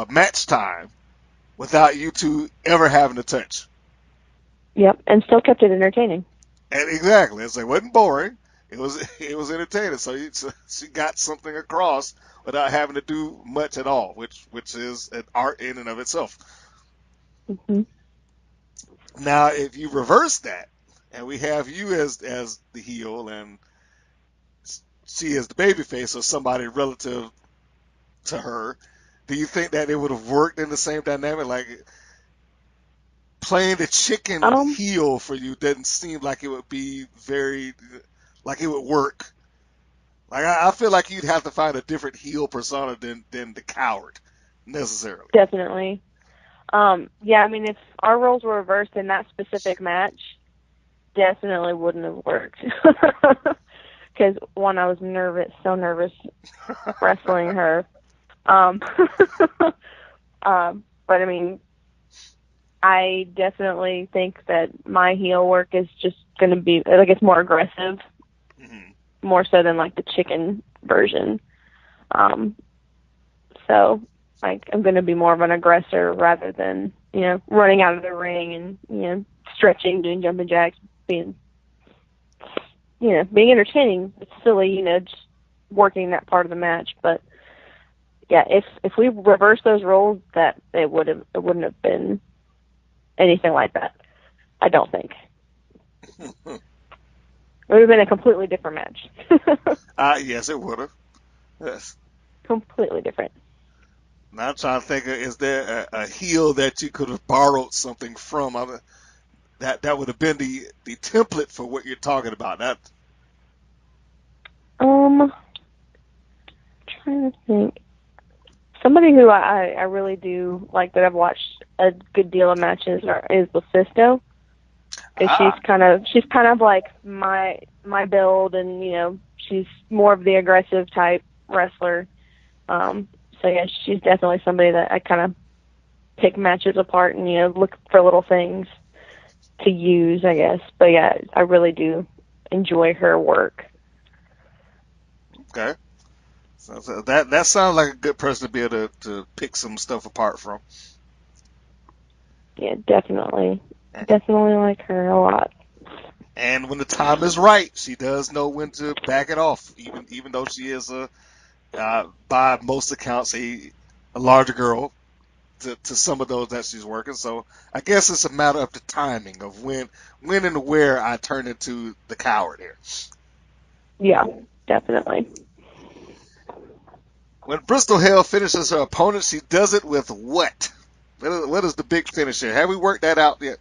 match time without you two ever having to touch. Yep, and still kept it entertaining. And exactly. It wasn't boring. It was entertaining. So she got something across without having to do much at all, which is an art in and of itself. Now, if you reverse that, and we have you as the heel and she is the babyface, or somebody relative to her, do you think that it would have worked in the same dynamic? Like, playing the chicken heel for you doesn't seem like it would be like it would work Like I feel like you'd have to find a different heel persona than the coward necessarily. Definitely. Yeah, I mean, if our roles were reversed in that specific match, definitely wouldn't have worked. Because, one, I was so nervous wrestling her. But, I mean, I definitely think that my heel work is just going to be, like, it's more aggressive, more so than, like, the chicken version. So, like, I'm going to be more of an aggressor rather than, running out of the ring and, stretching, doing jumping jacks, being entertaining. It's silly, just working that part of the match. But, yeah, if we reverse those roles, it wouldn't have been anything like that. I don't think. It would have been a completely different match. Yes, it would have. Yes. Completely different. Now I'm trying to think, is there a heel that you could have borrowed something from? That would have been the template for what you're talking about. Trying to think. Somebody who I really do like that I've watched a good deal of matches is Lufisto. She's kind of like my build, and she's more of the aggressive type wrestler. So yeah, she's definitely somebody that I kind of pick matches apart and look for little things to use, I guess. But yeah, I really do enjoy her work. Okay. So that sounds like a good person to be able to pick some stuff apart from. Yeah, definitely like her a lot. And when the time is right, she does know when to back it off, even though she is by most accounts a larger girl to some of those that she's working. So I guess it's a matter of the timing of when and where I turn into the coward here. Yeah, definitely. When Bristol Hayle finishes her opponent, she does it with what? What is the big finish here? Have we worked that out yet?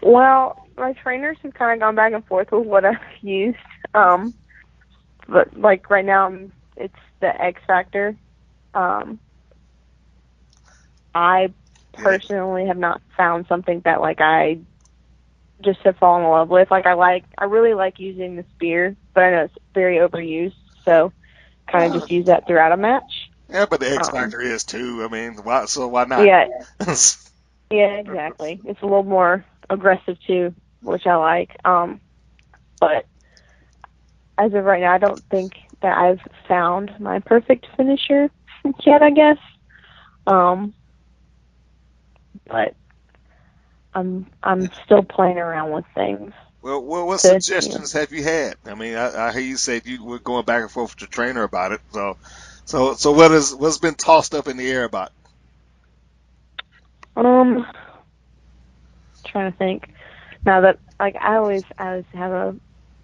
Well, my trainers have kind of gone back and forth with what I've used. But like right now, it's the X Factor. I personally have not found something that like I just have fallen in love with. Like I really like using the spear, but I know it's very overused, so kind of just use that throughout a match. Yeah, but the X Factor is too. I mean, why not? Yeah. Yeah, exactly. It's a little more aggressive too, which I like. But as of right now, I don't think that I've found my perfect finisher yet, I guess. But I'm still playing around with things. Well, what suggestions have you had? I mean, I hear you said you were going back and forth with your trainer about it. So what's been tossed up in the air about it? Trying to think. Now that like I always have a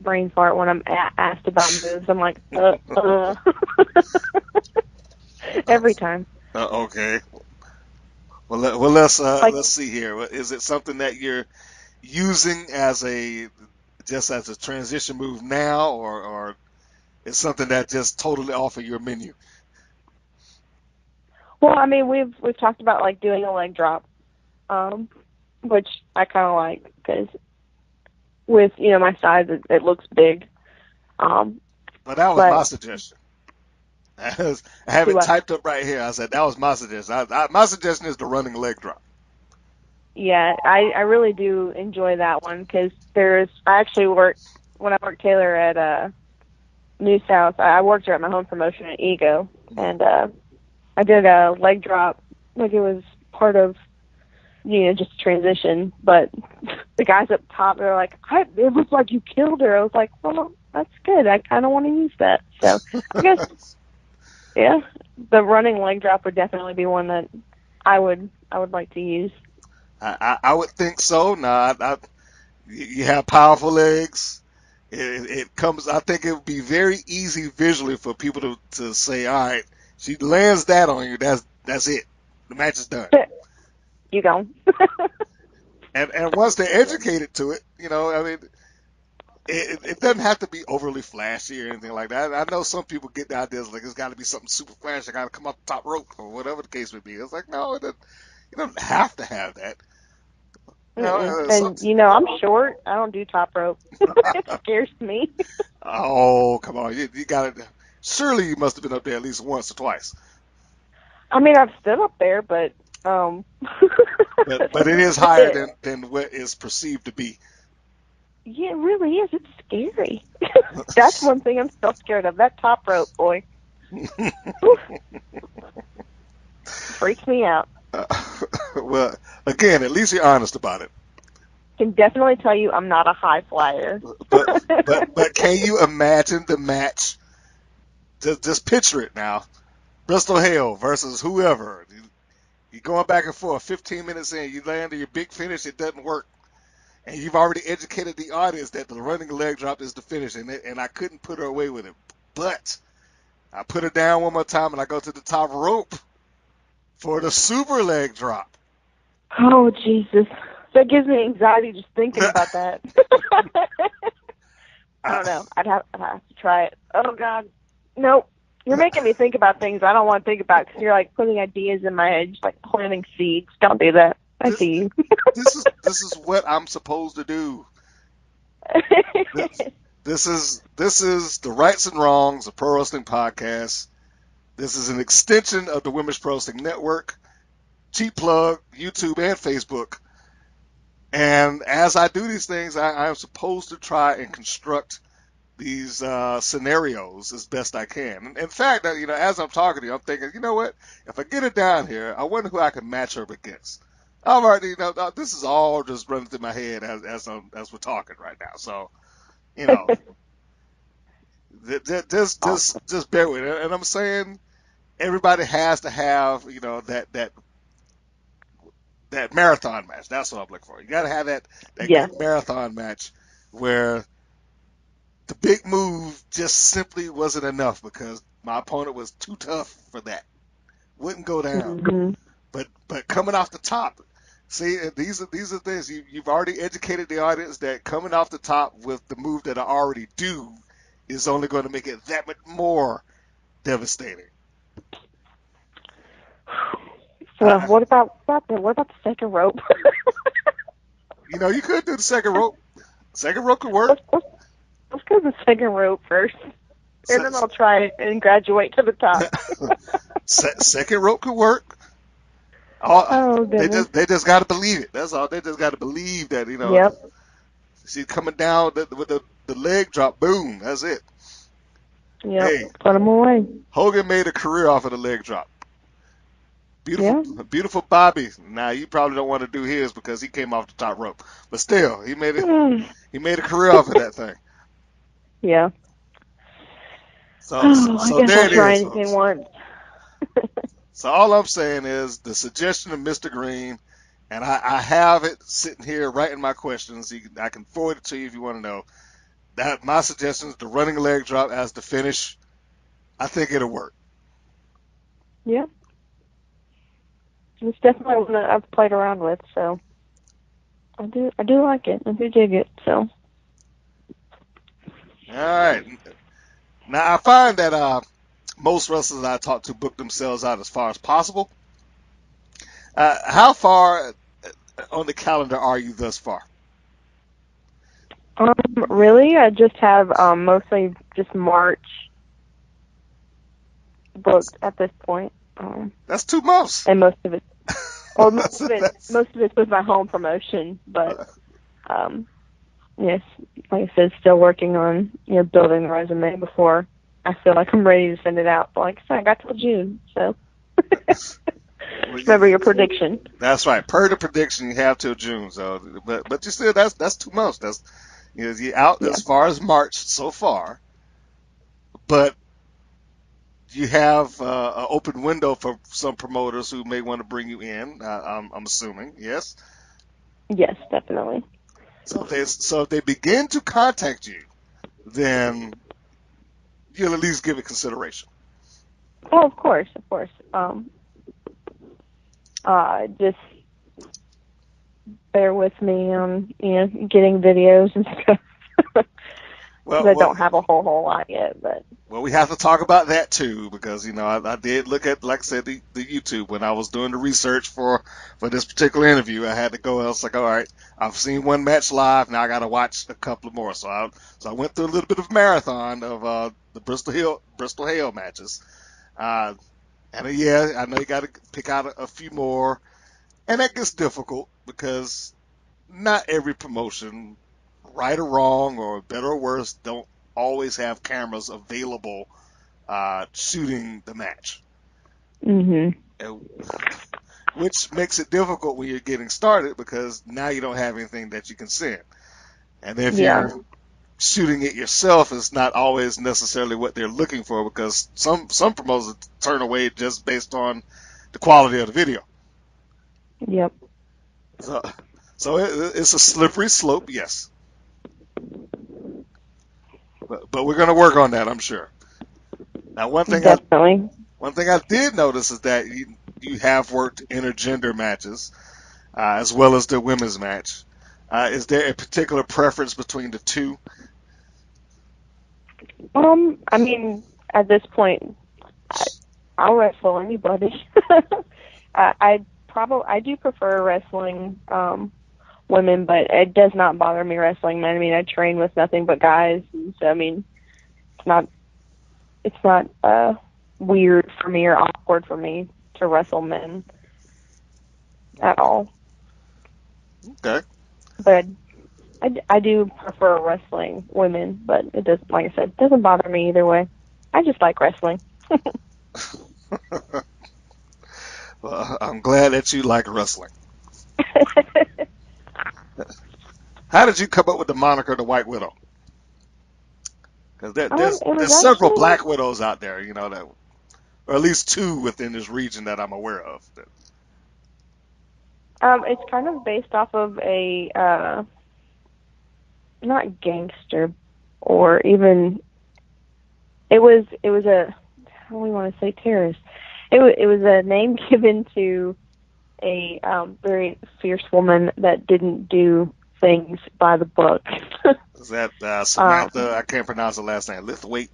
brain fart when I'm asked about moves. I'm like, every time. Okay. Well, let's see here. Is it something that you're using as a transition move now, or it's something that just totally off of your menu? Well, I mean, we've talked about like doing a leg drop, which I kind of like because with my size, it looks big. But that was my suggestion. I have it typed up right here. I said that was my suggestion. My suggestion is the running leg drop. Yeah, I really do enjoy that one because I actually worked when I worked Taylor at New South. I worked her at my home promotion at Ego, and I did a leg drop like it was part of just a transition. But the guys up top, they're like, it looks like you killed her. I was like, well, that's good. I kind of want to use that. So I guess. Yeah, the running leg drop would definitely be one that I would like to use. I would think so. Now, you have powerful legs. It comes. I think it would be very easy visually for people to say, all right, she lands that on you. That's it. The match is done. You go. and once they're educated to it, I mean, it doesn't have to be overly flashy or anything like that. I know some people get the ideas like it's got to be something super flashy, got to come off the top rope or whatever the case may be. It's like, no, you don't have to have that. And I'm short. I don't do top rope. It scares me. Oh, come on, you got it. Surely you must have been up there at least once or twice. I mean, I've stood up there, but but it is higher than what is perceived to be. Yeah, it really is. It's scary. That's one thing I'm still scared of. That top rope, boy. Freaks me out. Well, again, at least you're honest about it. Can definitely tell you I'm not a high flyer. But can you imagine the match? Just picture it now. Bristol Hayle versus whoever. You're going back and forth. 15 minutes in, you land to your big finish. It doesn't work. And you've already educated the audience that the running leg drop is the finish, and I couldn't put her away with it. But I put her down one more time, and I go to the top rope for the super leg drop. Oh, Jesus. That gives me anxiety just thinking about that. I don't know. I'd have to try it. Oh, God. Nope. You're making me think about things I don't want to think about because you're, like, putting ideas in my head, just, like, planting seeds. Don't do that. I see you. This is what I'm supposed to do. This is the rights and wrongs of Pro Wrestling Podcast. This is an extension of the Women's Pro Wrestling Network. Cheap plug, YouTube and Facebook. And as I do these things, I am supposed to try and construct these scenarios as best I can. In fact, as I'm talking to you, I'm thinking, you know what? If I get her down here, I wonder who I can match her up against. I've already, this is all just running through my head as we're talking right now. So, just bear with it. And I'm saying everybody has to have, that marathon match. That's what I'm looking for. You got to have that good marathon match where the big move just simply wasn't enough because my opponent was too tough for that. Wouldn't go down. Mm-hmm. But coming off the top, see, these are things you've already educated the audience that coming off the top with the move that I already do is only going to make it that much more devastating. Well, what about the second rope? You could do the second rope. Second rope could work. Let's go to the second rope first, and then I'll try it and graduate to the top. Second rope could work. They just got to believe it. That's all. They just got to believe that Yep. She's coming down with the leg drop. Boom. That's it. Yep. Hey, put them away. Hogan made a career off of the leg drop. Beautiful Bobby. Now you probably don't want to do his because he came off the top rope, but still, he made it. He made a career off of that thing. Yeah. So I guess there I'll it try is. anything once. So all I'm saying is the suggestion of Mr. Green, and I have it sitting here writing my questions. I can forward it to you if you want to know. That my suggestion is the running leg drop as the finish. I think it'll work. Yeah. It's definitely one that I've played around with, so I do like it. I do dig it, so. All right. Now I find that most wrestlers I talk to book themselves out as far as possible. How far on the calendar are you thus far? Really, I just have mostly just March booked at this point. That's 2 months. And most of it, well, most of it's with my home promotion, but yes, like I said, still working on building the resume before I feel like I'm ready to send it out. But like I said, I got till June, so remember your prediction. That's right. Per the prediction, you have till June. So, but you still that's 2 months. That's you're out as far as March so far, but you have an open window for some promoters who may want to bring you in. I'm assuming, yes. Yes, definitely. So if they begin to contact you, then you'll at least give it consideration. Oh, of course. Just bear with me on getting videos and stuff. because I don't have a whole lot yet. But well, we have to talk about that too, because I did look at, like I said, the YouTube when I was doing the research for this particular interview. I had to go. I was like, all right, I've seen one match live. Now I got to watch a couple more. So I went through a little bit of marathon of the Bristol Hayle matches. And yeah, I know you got to pick out a few more, and that gets difficult because not every promotion, right or wrong, or better or worse, don't always have cameras available shooting the match. Mm-hmm. Which makes it difficult when you're getting started because now you don't have anything that you can send. And if you're shooting it yourself, it's not always necessarily what they're looking for because some promoters turn away just based on the quality of the video. Yep. So it's a slippery slope, yes. But we're going to work on that, I'm sure. Now, one thing I did notice is that you have worked intergender matches as well as the women's match. Is there a particular preference between the two? I mean, at this point, I'll wrestle anybody. I do prefer wrestling women, but it does not bother me wrestling men. I mean, I train with nothing but guys, so I mean, it's not weird for me or awkward for me to wrestle men at all. Okay. But I do prefer wrestling women, but it does, like I said, it doesn't bother me either way. I just like wrestling. Well, I'm glad that you like wrestling. How did you come up with the moniker the White Widow? Because there's several Black Widows out there, that, or at least two within this region that I'm aware of. It's kind of based off of a not gangster, or even it was a, how do we want to say, terrorist. It was a name given to a very fierce woman that didn't do things by the book. Is that Samantha? I can't pronounce her last name. Lithwaite.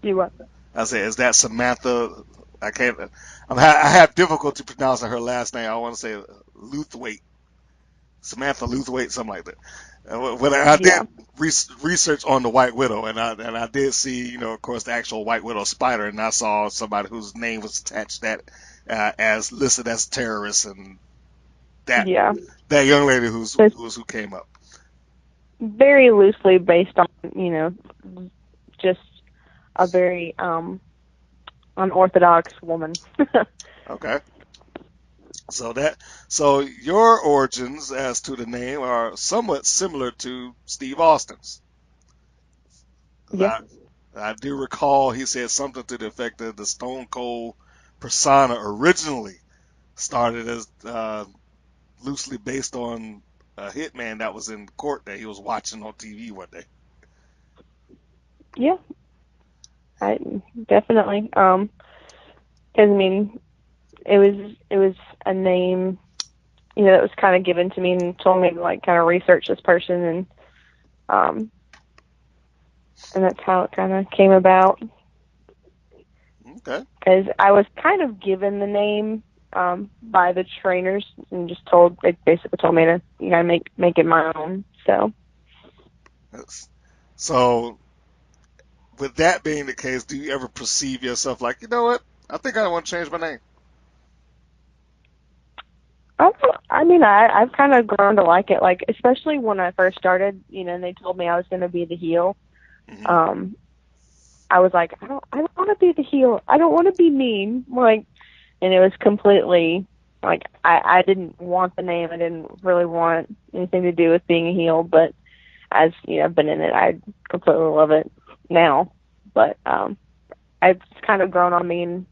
Do what? I say, is that Samantha? I can't. I have difficulty pronouncing her last name. I want to say Luthwaite. Samantha Luthwaite, something like that. When I did research on the White Widow, and I did see, of course, the actual White Widow spider, and I saw somebody whose name was attached that as listed as terrorist, and that young lady who came up. Very loosely based on, just a very unorthodox woman. Okay. So your origins as to the name are somewhat similar to Steve Austin's. Yeah. I do recall he said something to the effect that the Stone Cold persona originally started as loosely based on a hitman that was in court that he was watching on TV one day. Yeah, I definitely. 'Cause I mean, it was a name, that was kind of given to me and told me to kind of research this person, and that's how it kind of came about. Okay. Because I was kind of given the name by the trainers and they basically told me to make it my own. So. Yes. So, with that being the case, do you ever perceive yourself like, you know what? I think I want to change my name. I mean, I've kind of grown to like it. Especially when I first started, and they told me I was going to be the heel. Mm-hmm. I was like, I don't want to be the heel. I don't want to be mean. And it was completely I didn't want the name. I didn't really want anything to do with being a heel. But as I've been in it, I completely love it now. But it's kind of grown on me, and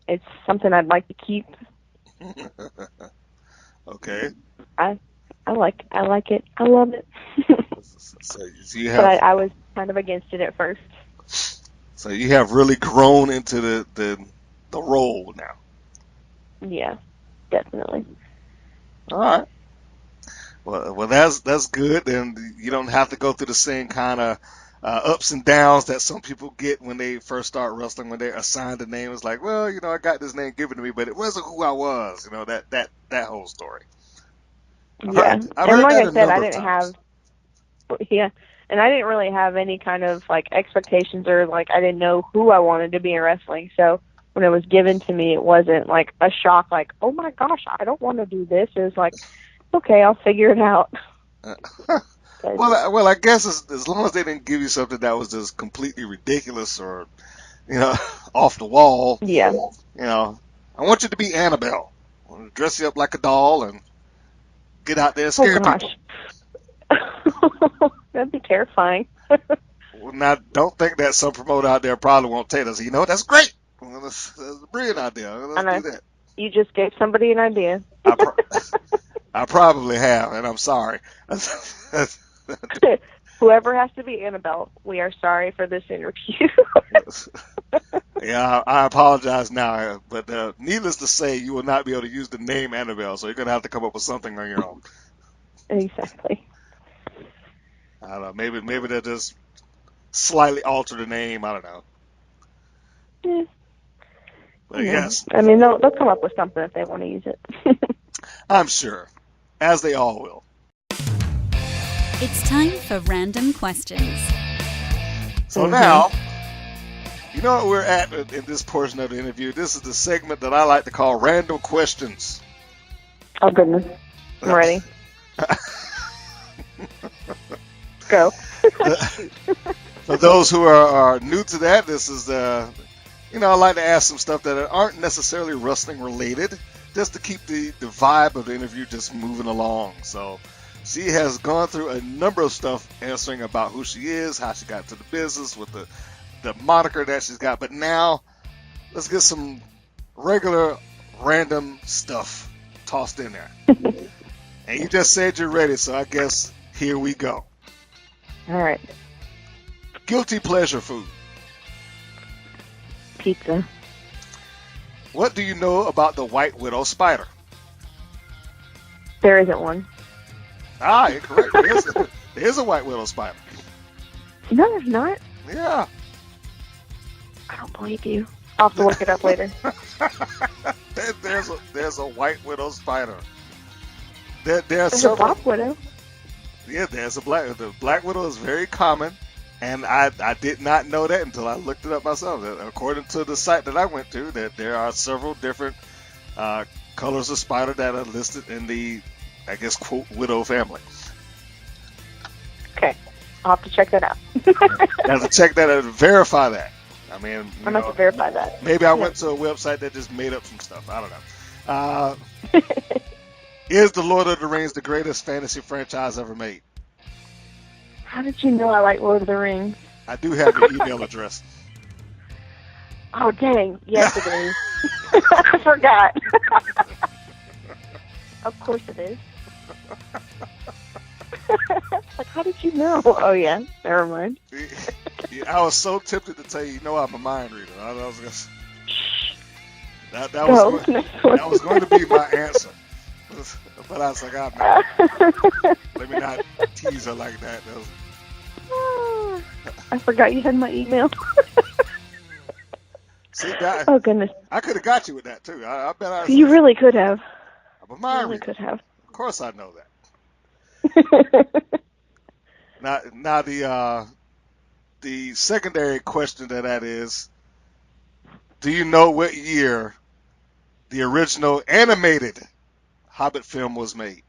it's something I'd like to keep. Okay. I like it. I love it. So you have, but I was kind of against it at first. So you have really grown into the role now. Yeah, definitely. All right. Well, that's good. Then you don't have to go through the same kind of ups and downs that some people get when they first start wrestling, when they're assigned a name. It's like, well, I got this name given to me, but it wasn't who I was. That whole story. Yeah. I've And heard like that I a said, I number of didn't times. yeah. And I didn't really have any kind of like expectations, or like I didn't know who I wanted to be in wrestling. So when it was given to me, it wasn't like a shock, like, oh my gosh, I don't want to do this. It was like, okay, I'll figure it out. Well, I guess as long as they didn't give you something that was just completely ridiculous or off the wall. Yeah. I want you to be Annabelle. I want to dress you up like a doll and get out there and Oh scare people. gosh. That'd be terrifying. Well, now, don't think that some promoter out there probably won't take us. That's great. Well, that's a brilliant idea. Let's do that. You just gave somebody an idea. I probably have, and I'm sorry. Whoever has to be Annabelle, we are sorry for this interview. Yeah, I apologize now, but needless to say, you will not be able to use the name Annabelle, so you're going to have to come up with something on your own. Exactly. I don't know. Maybe they'll just slightly alter the name. I don't know. Yeah. But yes. I mean, they'll come up with something if they want to use it. I'm sure. As they all will. It's time for random questions. So now, you know what we're at in this portion of the interview? This is the segment that I like to call Random Questions. Oh, goodness. I'm ready. Go. For those who are new to that, this is, I like to ask some stuff that aren't necessarily wrestling related, just to keep the vibe of the interview just moving along. So she has gone through a number of stuff answering about who she is, how she got into the business, with the moniker that she's got. But now, let's get some regular random stuff tossed in there. And you just said you're ready, so I guess here we go. All right. Guilty pleasure food. Pizza. What do you know about the white widow spider? There isn't one. Ah, incorrect. There is a white widow spider. No, there's not. Yeah. I don't believe you. I'll have to look it up later. There's a white widow spider. There's a black widow. Yeah, there's the black widow is very common, and I did not know that until I looked it up myself. According to the site that I went to, that there are several different colors of spider that are listed in the, I guess, quote, widow family. Okay, I'll have to check that out. I have to check that and verify that. I mean, I'm going to verify that. Maybe I went to a website that just made up some stuff. I don't know. Is The Lord of the Rings the greatest fantasy franchise ever made? How did you know I like Lord of the Rings? I do have your email address. Oh, dang. Yes, it is. I forgot. Of course it is. Like, how did you know? Oh, yeah. Never mind. I was so tempted to tell you, I'm a mind reader. I was gonna, that was going to be my answer. But I was like, let me not tease her like that. I forgot you had my email. See, oh, goodness. I could have got you with that, too. I bet I. You really could have. I'm a mind really reader. Could have. Of course I know that. now the secondary question to that is, do you know what year the original animated Hobbit film was made?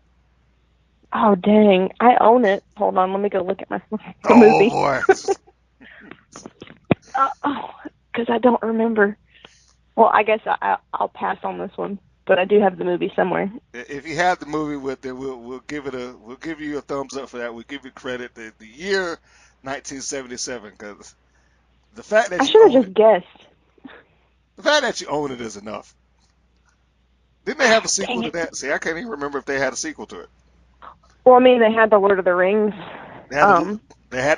Oh, dang. I own it. Hold on. Let me go look at the Oh, movie. boy. Because I don't remember. Well, I guess I'll pass on this one, but I do have the movie somewhere. If you have the movie with it, we'll give you a thumbs up for that. We'll give you credit. The year 1977, because the fact that I should have just guessed. The fact that you own it is enough. Didn't they have a sequel to that? See, I can't even remember if they had a sequel to it. Well, I mean, they had the Lord of the Rings. They had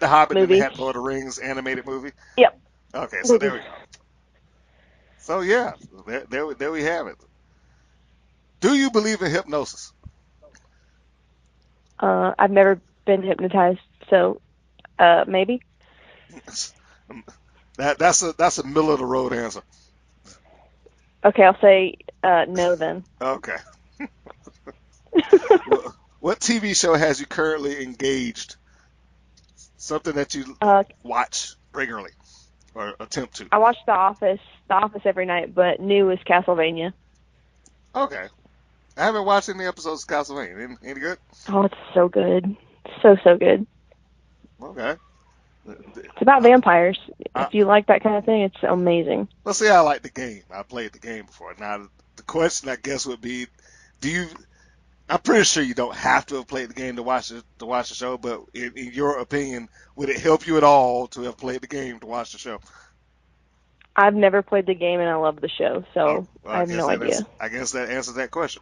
the Hobbit, movie. And they had Lord of the Rings animated movie. Yep. Okay, so there we go. So yeah, there we have it. Do you believe in hypnosis? I've never been hypnotized, so maybe. That's a middle of the road answer. Okay, I'll say no then. Okay. What TV show has you currently engaged? Something that you watch regularly or attempt to. I watch The Office every night, but new is Castlevania. Okay. I haven't watched any episodes of Castlevania. Any good? Oh, it's so good. So good. Okay. It's about vampires. If you like that kind of thing, it's amazing. Let's say I like the game. I played the game before. Now, the question, I guess, would be, I'm pretty sure you don't have to have played the game to watch the show, but in your opinion, would it help you at all to have played the game to watch the show? I've never played the game, and I love the show, so I have no idea. I guess that answers that question.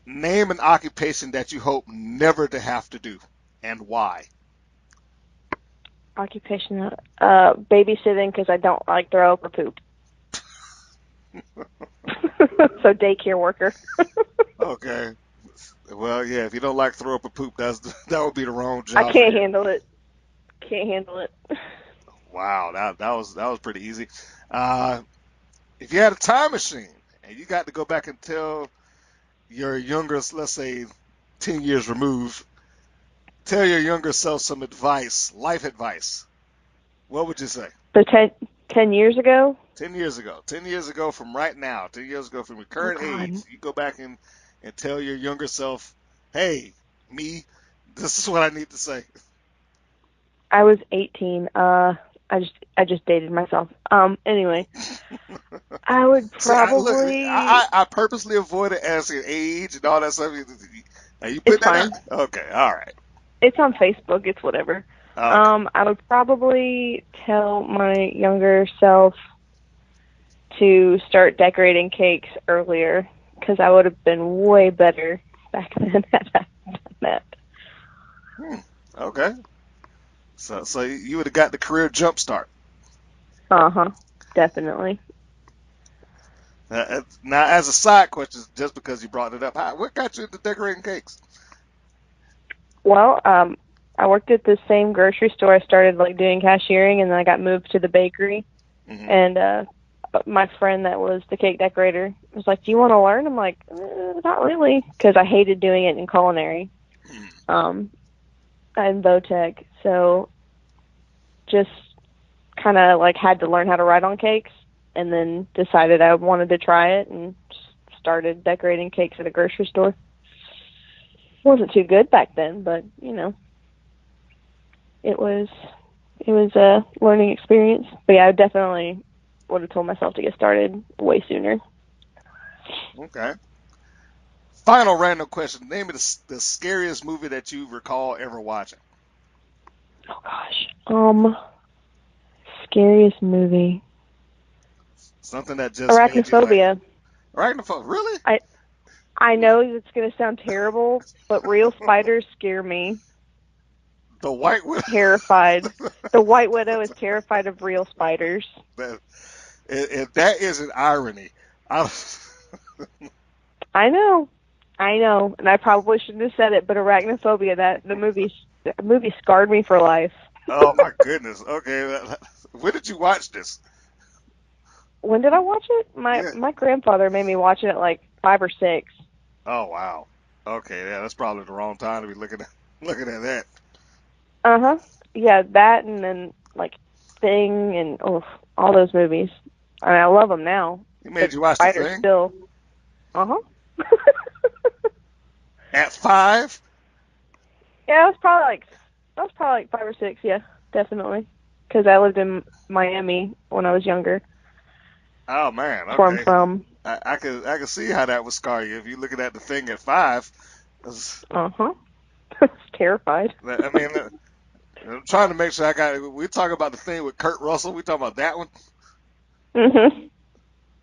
Name an occupation that you hope never to have to do, and why? Occupation, babysitting, because I don't like throw up or poop. So daycare worker. Okay. Well, yeah, if you don't like throw up or poop, that would be the wrong job. I can't handle it. Can't handle it. Wow, that was pretty easy. If you had a time machine and you got to go back and tell your younger, let's say 10 years removed, tell your younger self some advice, life advice, what would you say? So 10 years ago? 10 years ago. 10 years ago from right now. 10 years ago from your current age. You go back and tell your younger self, hey, me, this is what I need to say. I was 18. I just dated myself. Anyway, I would probably. I purposely avoided asking age and all that stuff. Now you put It's that fine. out? Okay, all right. It's on Facebook. It's whatever. Okay. I would probably tell my younger self to start decorating cakes earlier, because I would have been way better back then at that. Okay. So you would have got the career jump start. Definitely. Now, as a side question, just because you brought it up, what got you into decorating cakes? Well, I worked at the same grocery store. I started doing cashiering, and then I got moved to the bakery. Mm-hmm. And my friend that was the cake decorator was like, "Do you want to learn?" I'm like, "Not really," because I hated doing it in culinary. In Votech, so just kind of had to learn how to write on cakes, and then decided I wanted to try it and started decorating cakes at a grocery store. Wasn't too good back then, but it was a learning experience. But yeah, I definitely would have told myself to get started way sooner. Okay. Final random question. Name of the scariest movie that you recall ever watching. Oh gosh. Scariest movie. Something that just Arachnophobia. Arachnophobia. Really? I know it's going to sound terrible, but real spiders scare me. The White Widow. Terrified. The White Widow is terrified of real spiders. If that is an irony, I know, and I probably shouldn't have said it, but Arachnophobia, the movie scarred me for life. Oh my goodness. Okay, when did you watch this? When did I watch it? My grandfather made me watch it at 5 or 6. Oh wow. Okay, yeah, that's probably the wrong time to be looking at that. Yeah, that and then Thing and all those movies. I mean, I love them now. He made you watch the Thing? Still. At 5? Yeah, it was probably 5 or 6. Yeah, definitely. Because I lived in Miami when I was younger. Oh man, okay. Where I'm from. I can see how that would scar you if you're looking at the Thing at 5. I was terrified. I mean, I'm trying to make sure we're talking about the Thing with Kurt Russell. We talking about that one? Mhm.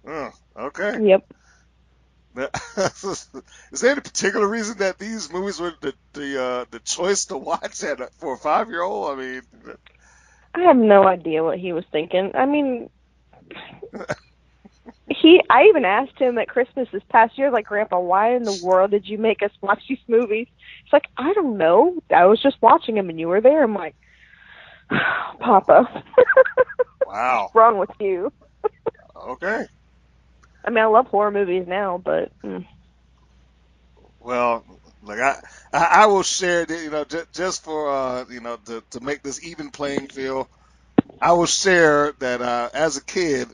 Oh, okay. Yep. Is there any particular reason that these movies were the choice to watch for a 5-year-old? I mean, I have no idea what he was thinking. I mean, I even asked him at Christmas this past year, like, Grandpa, why in the world did you make us watch these movies? He's like, I don't know. I was just watching them and you were there. I'm like, Papa. Wow. What's wrong with you? Okay. I mean, I love horror movies now, but... Well, like I will share, just for, to make this even playing field, I will share that as a kid,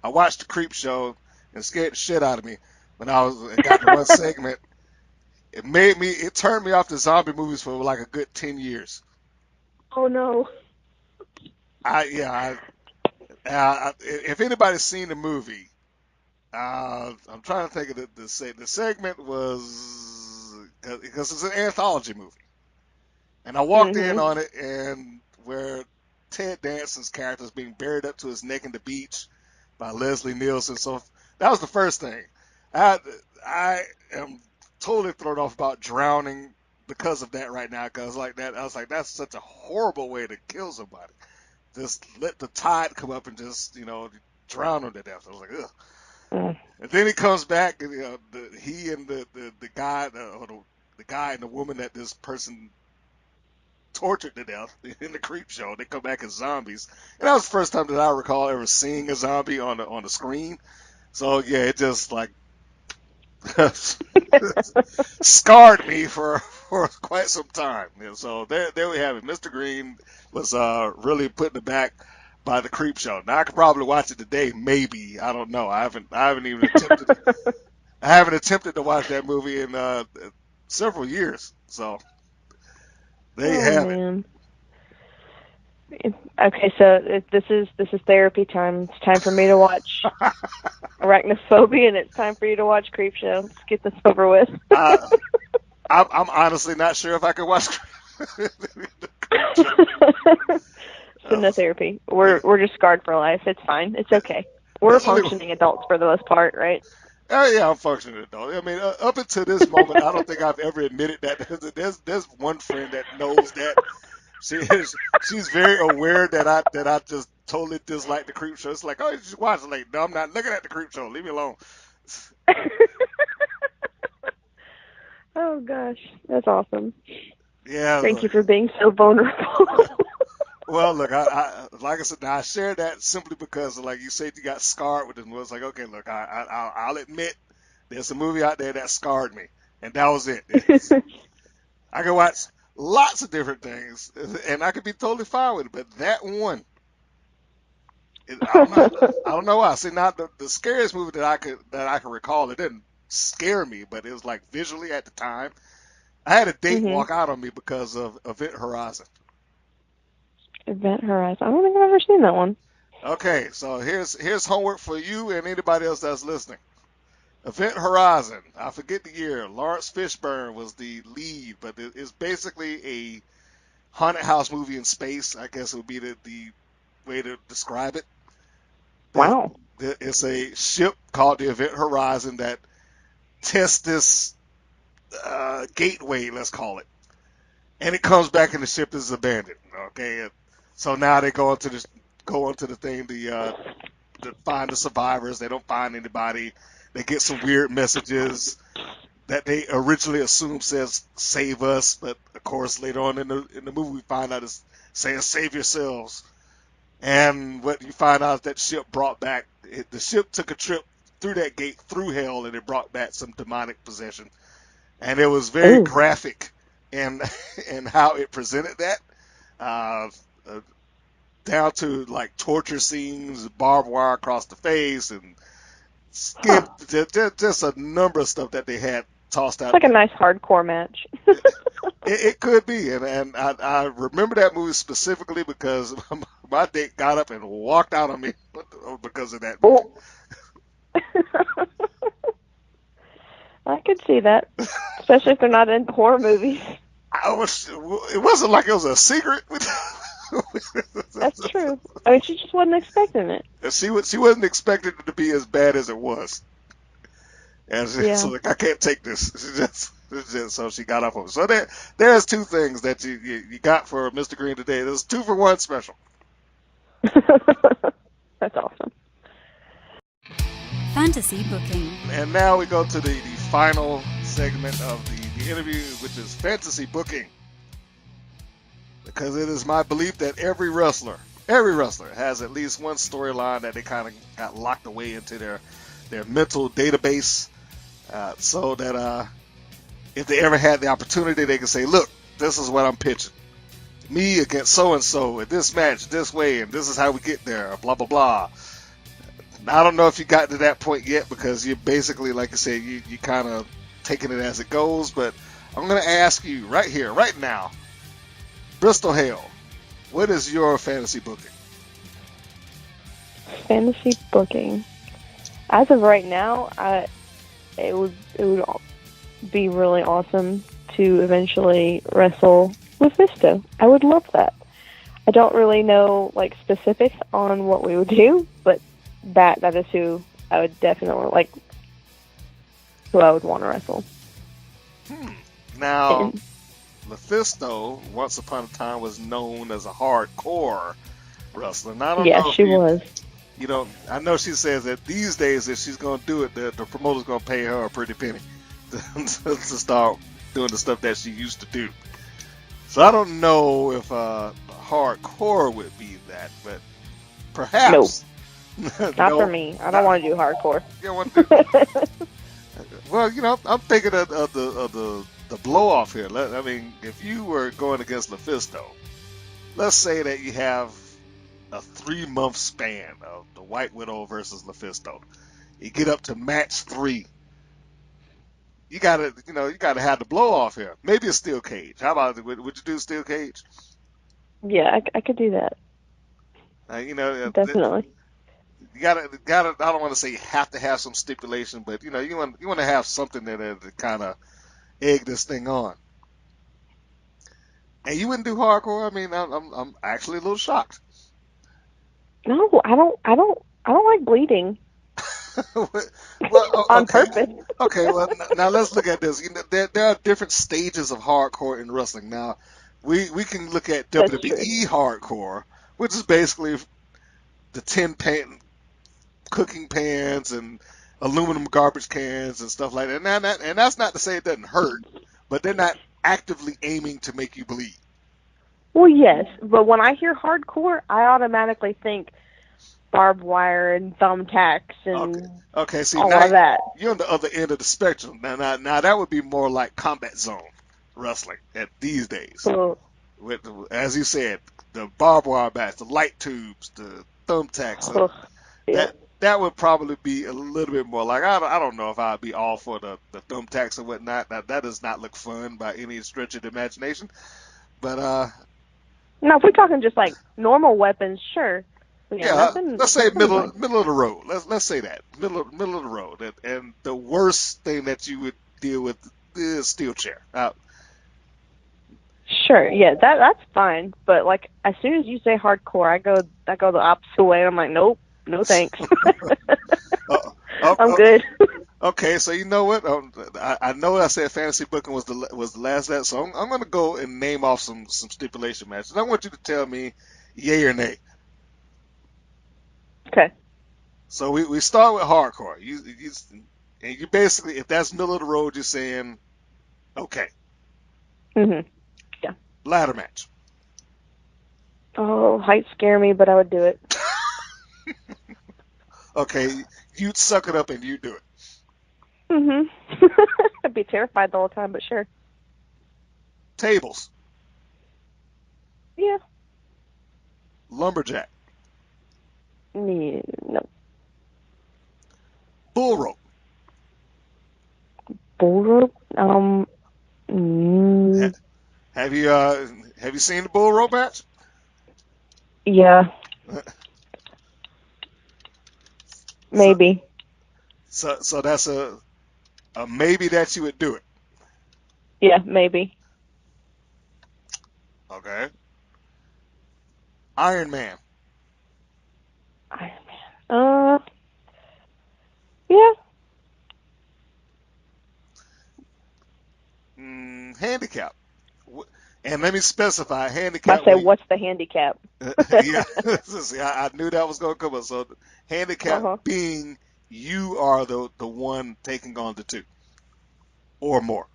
I watched the Creep Show and scared the shit out of me when it got to one segment. It turned me off to zombie movies for like a good 10 years. Oh, no. If anybody's seen the movie, I'm trying to think of the segment was, because it's an anthology movie. And I walked in on it, and where Ted Danson's character is being buried up to his neck in the beach by Leslie Nielsen. So that was the first thing. I am totally thrown off about drowning because of that right now. Because I was like, that's such a horrible way to kill somebody. Just let the tide come up and just, drown them to death. I was like, ugh. And then he comes back, and he and the guy, the guy and the woman that this person tortured to death in the Creep Show, they come back as zombies. And that was the first time that I recall ever seeing a zombie on the screen. So yeah, it just like scarred me for quite some time. And so there we have it. Mr. Green was really putting it back by the Creep Show. Now I could probably watch it today, maybe. I don't know. I haven't even attempted. I haven't attempted to watch that movie in several years. So there you have it. Okay, so this is therapy time. It's time for me to watch Arachnophobia, and it's time for you to watch Creep Show. Let's get this over with. I'm honestly not sure if I could watch. So no therapy. We're just scarred for life. It's fine. It's okay. We're functioning adults for the most part, right? Yeah, I'm functioning adult. I mean, up until this moment, I don't think I've ever admitted that. There's one friend that knows that. She's very aware that I just totally dislike the Creep Show. It's like, oh, you just watch it. Like, no, I'm not looking at the Creep Show. Leave me alone. Oh gosh, that's awesome. Yeah. Thank you for being so vulnerable. Well, look, I like I said, now I share that simply because, like you said, you got scarred with it. And it was like, okay, look, I'll admit there's a movie out there that scarred me, and that was it. I can watch lots of different things, and I could be totally fine with it, but that one, I don't know why. See, now the scariest movie that I could recall, it didn't scare me, but it was like visually at the time. I had a date walk out on me because of Event Horizon. Event Horizon. I don't think I've ever seen that one. Okay, so here's homework for you and anybody else that's listening. Event Horizon. I forget the year. Lawrence Fishburne was the lead, but it's basically a haunted house movie in space. I guess it would be the way to describe it. Wow. It's a ship called the Event Horizon that tests this gateway, let's call it, and it comes back and the ship is abandoned. Okay, so now they go onto the thing to find the survivors. They don't find anybody. They get some weird messages that they originally assumed says "save us," but of course later on in the movie we find out it's saying "save yourselves." And what you find out is that ship brought back. The ship took a trip through that gate through hell, and it brought back some demonic possession. And it was very graphic in how it presented that, down to like torture scenes, barbed wire across the face, and skin. Just a number of stuff that they had tossed out. It's like a nice hardcore match. It could be, and I remember that movie specifically because my date got up and walked out on me because of that movie. I could see that, especially if they're not into horror movies. It wasn't like it was a secret. That's true. I mean, she just wasn't expecting it. She wasn't expecting it to be as bad as it was. And so like, I can't take this. So she got off of it. So there's two things that you got for Mr. Green today. There's 2 for 1 special. That's awesome. fantasy booking. And now we go to the final segment of the interview, which is fantasy booking. Because it is my belief that every wrestler has at least one storyline that they kind of got locked away into their mental database, so that if they ever had the opportunity, they can say, look, this is what I'm pitching. Me against so-and-so in this match, this way, and this is how we get there, blah, blah, blah. I don't know if you got to that point yet, because you're basically, like I said, you kind of taking it as it goes, but I'm going to ask you right here, right now, Bristol Hayle, what is your fantasy booking? Fantasy booking. As of right now, it would be really awesome to eventually wrestle with Mr. I would love that. I don't really know like specifics on what we would do, but that is who I would definitely who I would want to wrestle. Now, Mephisto, once upon a time, was known as a hardcore wrestler. Now, I don't know if she was. You know, I know she says that these days, if she's going to do it, the promoter's going to pay her a pretty penny to start doing the stuff that she used to do. So I don't know if hardcore would be that, but perhaps. Nope. Not for me. I don't want to do hardcore. Well, you know, I'm thinking of the blow off here. I mean, if you were going against Mephisto, let's say that you have a 3-month span of the White Widow versus Mephisto. You get up to match 3. You gotta have the blow off here. Maybe a steel cage. How about it? Would you do steel cage? Yeah, I could do that. Definitely. You gotta. I don't want to say you have to have some stipulation, but you want to have something that kind of egg this thing on. And you wouldn't do hardcore. I mean, I'm actually a little shocked. No, I don't like bleeding. Well, okay. On purpose. Okay, well, now let's look at this. There are different stages of hardcore in wrestling. Now, we can look at WWE hardcore, which is basically the tin pan, cooking pans and aluminum garbage cans and stuff like that. And that's not to say it doesn't hurt, but they're not actively aiming to make you bleed. Well, yes, but when I hear hardcore, I automatically think barbed wire and thumbtacks and okay. See, all now of that. You're on the other end of the spectrum. Now that would be more like Combat Zone wrestling these days. With, as you said, the barbed wire bats, the light tubes, the thumbtacks. That would probably be a little bit more like, I don't know if I'd be all for the thumbtacks and whatnot. That does not look fun by any stretch of the imagination. But no, if we're talking just like normal weapons, sure. Yeah, let's say middle of the road. Let's say that middle of the road. And the worst thing that you would deal with is steel chair. Sure, yeah, that's fine. But like as soon as you say hardcore, I go the opposite way. I'm like, nope, no thanks. I'm good. Okay, so you know what? I know I said fantasy booking was the last of that, so I'm going to go and name off some stipulation matches. I want you to tell me yay or nay. Okay. So we start with hardcore. You basically, if that's middle of the road, you're saying okay. Mhm. Yeah. Ladder match. Oh, heights scare me, but I would do it. Okay, you'd suck it up and you do it. Mhm. I'd be terrified the whole time, but sure. Tables. Yeah. Lumberjack. No. Bull rope. Bull rope? Have you seen the bull rope match? Yeah. Maybe. So that's a maybe that you would do it. Yeah, maybe. Okay. Iron Man. Yeah. Handicap. And let me specify handicap. I say, what's the handicap? Yeah, see, I knew that was going to come up. So handicap being you are the one taking on the two or more.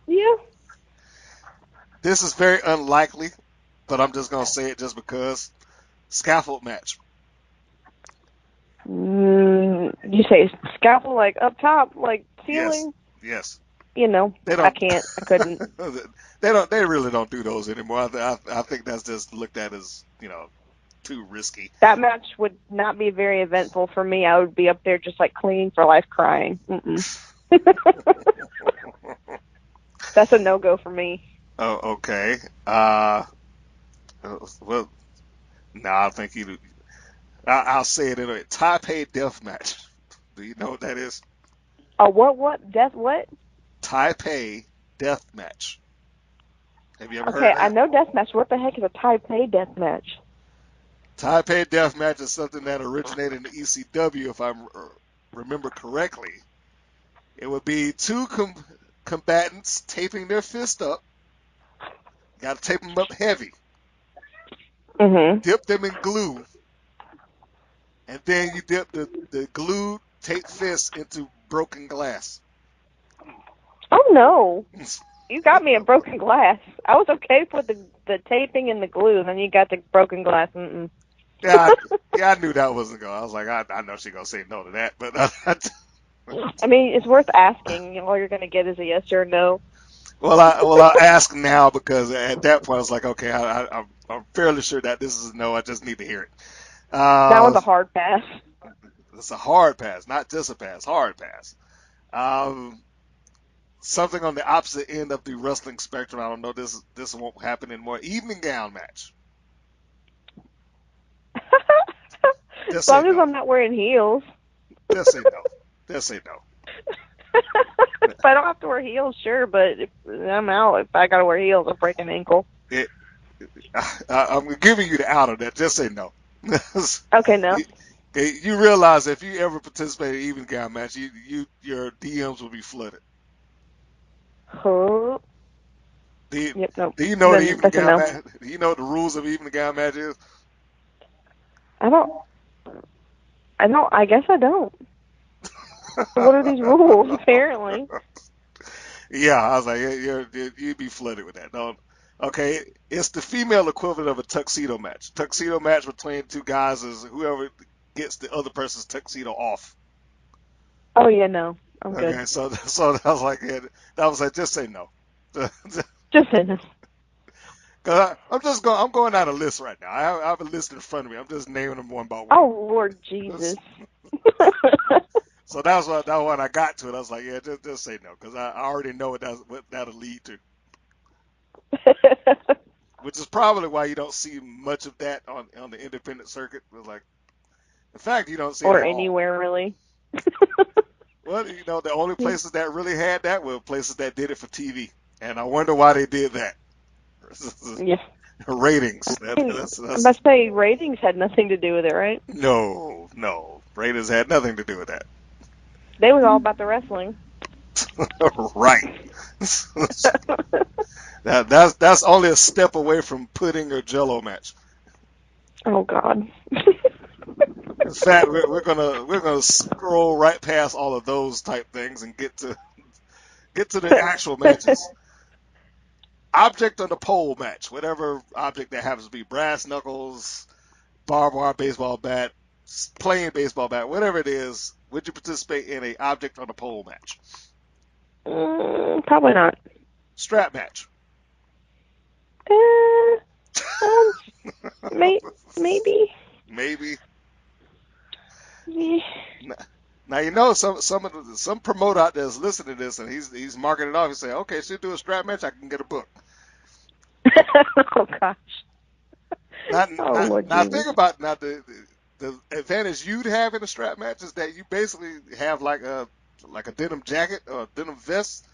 Yeah. This is very unlikely, but I'm just gonna say it just because. Scaffold match. You say scaffold like up top, like ceiling? Yes. You know, They don't. I can't. I couldn't. They really don't do those anymore. I think that's just looked at as too risky. That match would not be very eventful for me. I would be up there just like clinging for life, crying. That's a no-go for me. Oh, okay. Well, no, I think you. I'll say it anyway. Taipei death match. Do you know what that is? Oh, what? Death what? Taipei death match. Have you ever heard Okay, of that? I know death match. What the heck is a Taipei death match? Taipei death match is something that originated in the ECW, if I remember correctly. It would be two combatants taping their fist up. You got to tape them up heavy. Mm-hmm. Dip them in glue. And then you dip the glue taped fist into broken glass. Oh, no. You got me a broken glass. I was okay with the taping and the glue, and then you got the broken glass. Mm-mm. Yeah, I knew that wasn't going. I was like, I know she's going to say no to that. But I mean, it's worth asking. All you're going to get is a yes or no. Well, I'll ask now because at that point I was like, okay, I'm fairly sure that this is a no. I just need to hear it. That one's a hard pass. It's a hard pass, not just a pass, hard pass. Something on the opposite end of the wrestling spectrum. I don't know. This won't happen anymore. Evening gown match. As long as I'm not wearing heels. Just say no. Just say no. If I don't have to wear heels, sure, but if I'm out, if I got to wear heels, I'll break an ankle. I'm giving you the out of that. Just say no. Okay, no. You realize if you ever participate in an evening gown match, your DMs will be flooded. Huh? Do you No. know the evening gown no. match? Do you know what the rules of evening gown match is? I don't. I guess I don't. What are these rules? Apparently. Yeah, I was like, you'd be flooded with that. No, okay, it's the female equivalent of a tuxedo match. Tuxedo match between two guys is whoever gets the other person's tuxedo off. Oh yeah, no, I'm good. Okay, so I was like, just say no. Just say no. Cause I'm going down a list right now. I have a list in front of me. I'm just naming them one by one. Oh Lord Jesus. So that when I got to it, I was like, yeah, just say no, because I already know what that'll lead to. Which is probably why you don't see much of that on the independent circuit. It was like, in fact, you don't see or it at anywhere all. Really. Well, the only places that really had that were places that did it for TV, and I wonder why they did that. Yeah. Ratings. I must say ratings had nothing to do with it, right? No, ratings had nothing to do with that. They was all about the wrestling. Right. That's only a step away from pudding or Jello match. Oh God. In fact, we're gonna scroll right past all of those type things and get to the actual matches. Object on the pole match, whatever object that happens to be, brass knuckles, barbed wire baseball bat, plain baseball bat, whatever it is. Would you participate in a object on the pole match? Probably not. Strap match. Maybe. Maybe. Yeah. Now some promoter out there is listening to this and he's marking it off. He's saying, okay, she'll do a strap match. I can get a book. Oh gosh. Now Jesus. think about the advantage you'd have in a strap match is that you basically have like a denim jacket or a denim vest,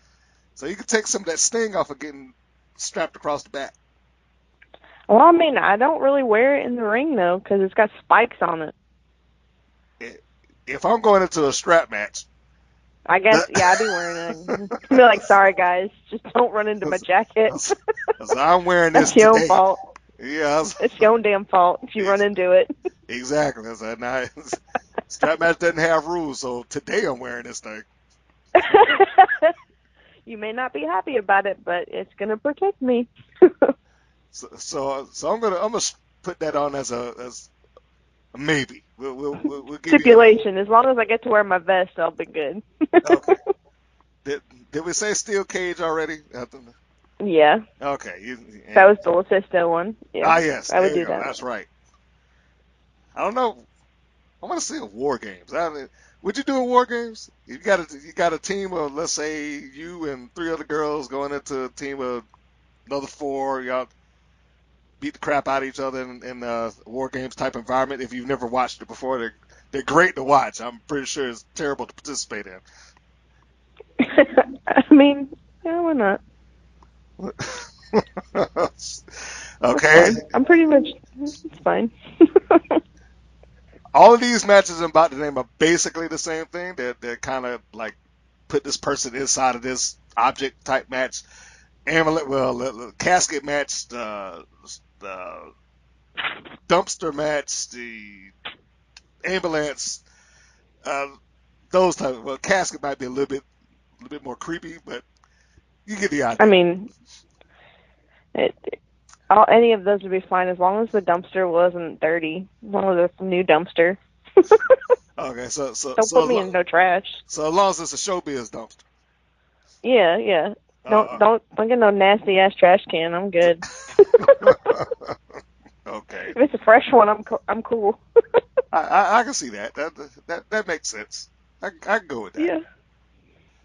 so you can take some of that sting off of getting strapped across the back. Well, I mean, I don't really wear it in the ring though, because it's got spikes on it. If I'm going into a strap match, I guess, yeah, I'd be wearing it. I'd be like, sorry guys, just don't run into my jacket. I'm wearing this That's your today. own fault. Yeah, It's your own damn fault if you run into it. Exactly. I said, now, strap match doesn't have rules, so today I'm wearing this thing. You may not be happy about it, but it's gonna protect me. So I'm gonna put that on as a maybe. We'll give you Stipulation: as long as I get to wear my vest, I'll be good. okay. Did we say steel cage already? Yeah, Okay. that was the Lucisto one. Yeah, Yes, I would there you do go. that. That's right. I don't know. I want to see a war games. Would you do a war games? You got a team of, let's say, you and three other girls going into a team of another four. Y'all beat the crap out of each other in a war games type environment. If you've never watched it before, they're great to watch. I'm pretty sure it's terrible to participate in. I mean, yeah, why not? It's Okay. fine. I'm pretty much. It's fine. All of these matches I'm about to name are basically the same thing. They're kind of like put this person inside of this object type match. Amulet, well, the casket match, the dumpster match, the ambulance, uh, those type. Well, casket might be a little bit more creepy, but you get the I idea. mean, any of those would be fine as long as the dumpster wasn't dirty. As long as it's a new dumpster. Okay, Don't put me in no trash. so as long as it's a showbiz dumpster. Yeah, yeah. Uh, Don't get no nasty ass trash can. I'm good. okay, If it's a fresh one, I'm cool. I can see that. That makes sense. I can go with that. Yeah.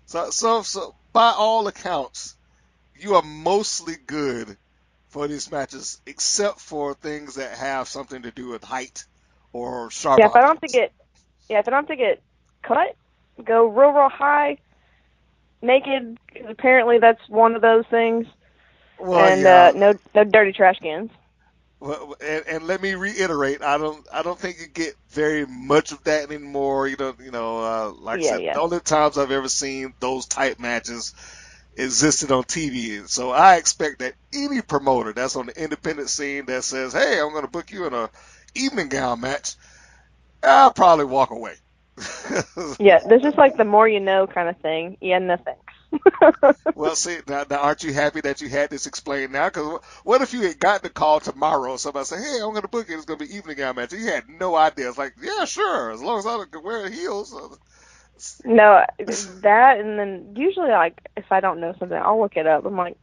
So by all accounts, you are mostly good for these matches, except for things that have something to do with height or sharp Yeah, objects. if I don't have to get cut, go real high, naked, 'cause apparently that's one of those things. Well, And yeah. no dirty trash cans. Well, and let me reiterate, I don't think you get very much of that anymore. Like I Yeah, said, yeah. the only times I've ever seen those type matches existed on TV. So I expect that any promoter that's on the independent scene that says, "Hey, I'm going to book you in a evening gown match," I'll probably walk away. Yeah, this is like the more you know kind of thing. Yeah, no thanks. Well, see, now aren't you happy that you had this explained now? Because what if you had gotten the call tomorrow and somebody said, "Hey, I'm going to book it. It's going to be evening gown match." And you had no idea. It's like, yeah, sure, as long as I can wear heels. No, that, and then usually, like, if I don't know something, I'll look it up. I'm like,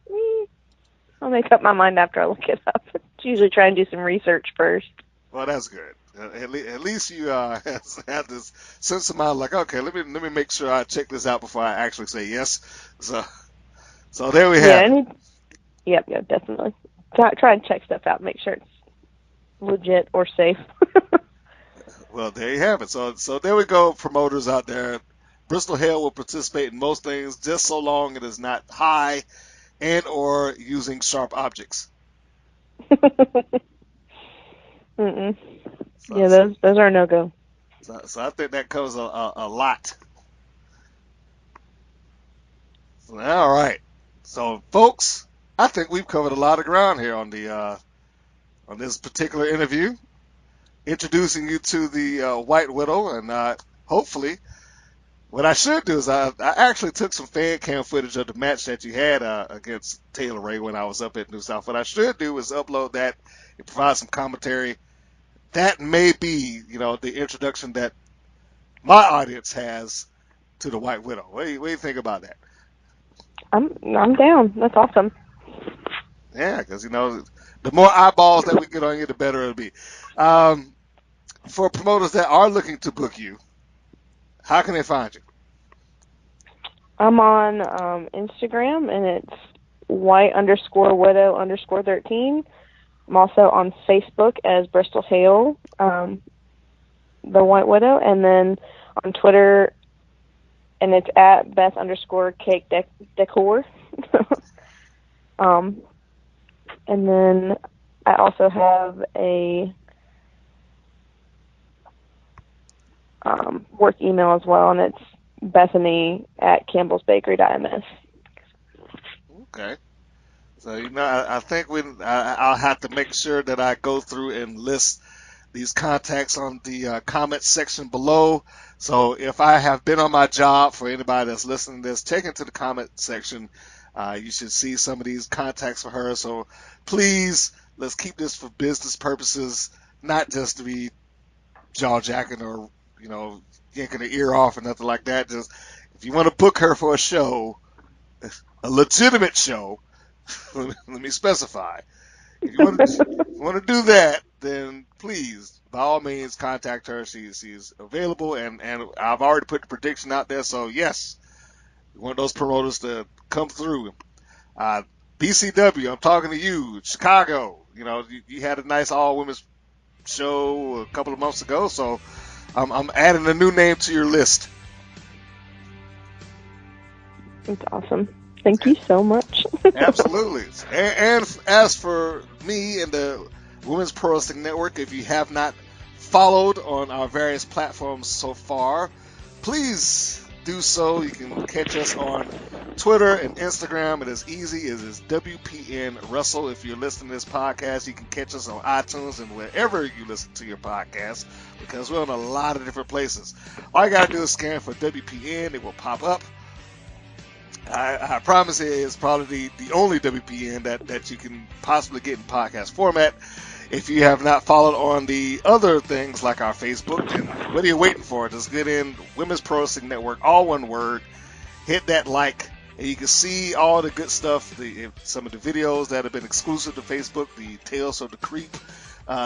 I'll make up my mind after I look it up. Usually try and do some research first. Well, that's good. At least you have this sense of mind, like, okay, let me make sure I check this out before I actually say yes. So there we have it. Yep, definitely. Try and check stuff out, make sure it's legit or safe. Well, there you have it. So there we go, promoters out there. Bristol Hayle will participate in most things, just so long it is not high and or using sharp objects. Mm-mm. So, Yeah, those are no go. so I think that covers a lot. All right. So, folks, I think we've covered a lot of ground here on this particular interview, introducing you to the White Widow, and hopefully, what I should do is I actually took some fan cam footage of the match that you had against Taylor Ray when I was up at New South. What I should do is upload that and provide some commentary. That may be, the introduction that my audience has to the White Widow. What do you think about that? I'm down. That's awesome. Yeah, because the more eyeballs that we get on you, the better it'll be. For promoters that are looking to book you, how can they find you? I'm on Instagram, and it's white_widow_13. I'm also on Facebook as Bristol Hayle, the White Widow, and then on Twitter, and it's at Beth_cake decor. And then I also have a work email as well, and it's Bethany@campbellsbakery.ms. Okay. So I think I'll have to make sure that I go through and list these contacts on the comment section below. So if I have been on my job, for anybody that's listening to this, take it to the comment section. You should see some of these contacts for her. So please, let's keep this for business purposes, not just to be jaw-jacking or, yanking her ear off or nothing like that. Just if you want to book her for a show, a legitimate show, let me specify. If you want to do that, then please, by all means, contact her. She's available, and I've already put the prediction out there. So yes, we want those promoters to come through. BCW, I'm talking to you. Chicago, you had a nice all-women's show a couple of months ago, so I'm adding a new name to your list. That's awesome. Thank you so much. Absolutely. And as for me and the Women's Pro Wrestling Network, if you have not followed on our various platforms so far, please do so. You can catch us on Twitter and Instagram. It is easy. It is WPN Wrestle. If you're listening to this podcast, you can catch us on iTunes and wherever you listen to your podcast, because we're on a lot of different places. All you got to do is scan for WPN. It will pop up. I promise it's probably the only WPN that you can possibly get in podcast format. If you have not followed on the other things like our Facebook, then what are you waiting for? Just get in Women's Pro Wrestling Network, all one word. Hit that like, and you can see all the good stuff. Some of the videos that have been exclusive to Facebook, the Tales of the Creep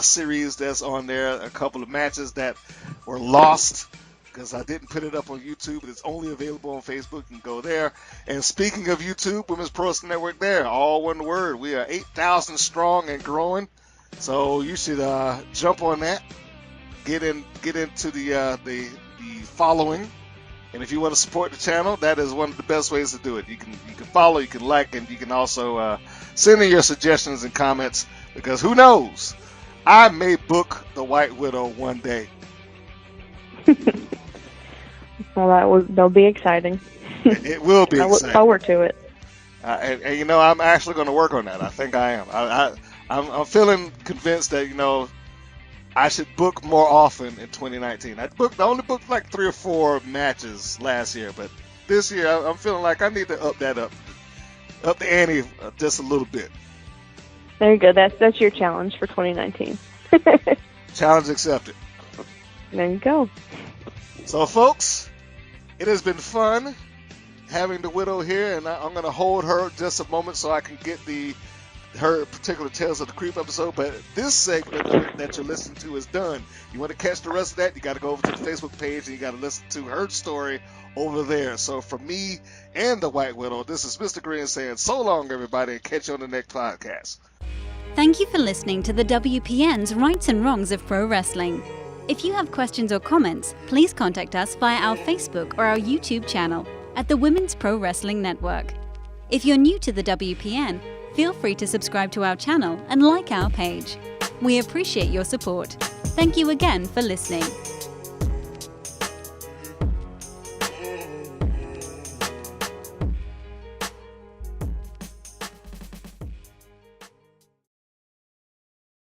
series that's on there, a couple of matches that were lost because I didn't put it up on YouTube, but it's only available on Facebook. You can go there. And speaking of YouTube, Women's Pro Wrestling Network there, all one word. We are 8,000 strong and growing. So you should jump on that. Get into the following. And if you want to support the channel, that is one of the best ways to do it. You can follow, you can like, and you can also send in your suggestions and comments, because who knows? I may book the White Widow one day. Well, that'll be exciting. It will be exciting. I look forward to it. And I'm actually going to work on that. I think I am. I'm feeling convinced that, I should book more often in 2019. I only booked like 3 or 4 matches last year, but this year I'm feeling like I need to up the ante just a little bit. There you go. That's your challenge for 2019. Challenge accepted. There you go. So, folks, it has been fun having the Widow here, and I'm going to hold her just a moment so I can get her particular Tales of the Creep episode. But this segment that you're listening to is done. You want to catch the rest of that, you got to go over to the Facebook page and you got to listen to her story over there. So for me and the White Widow, this is Mr. Green saying so long, everybody, and catch you on the next podcast. Thank you for listening to the WPN's Rights and Wrongs of Pro Wrestling. If you have questions or comments, please contact us via our Facebook or our YouTube channel at the Women's Pro Wrestling Network. If you're new to the WPN, feel free to subscribe to our channel and like our page. We appreciate your support. Thank you again for listening.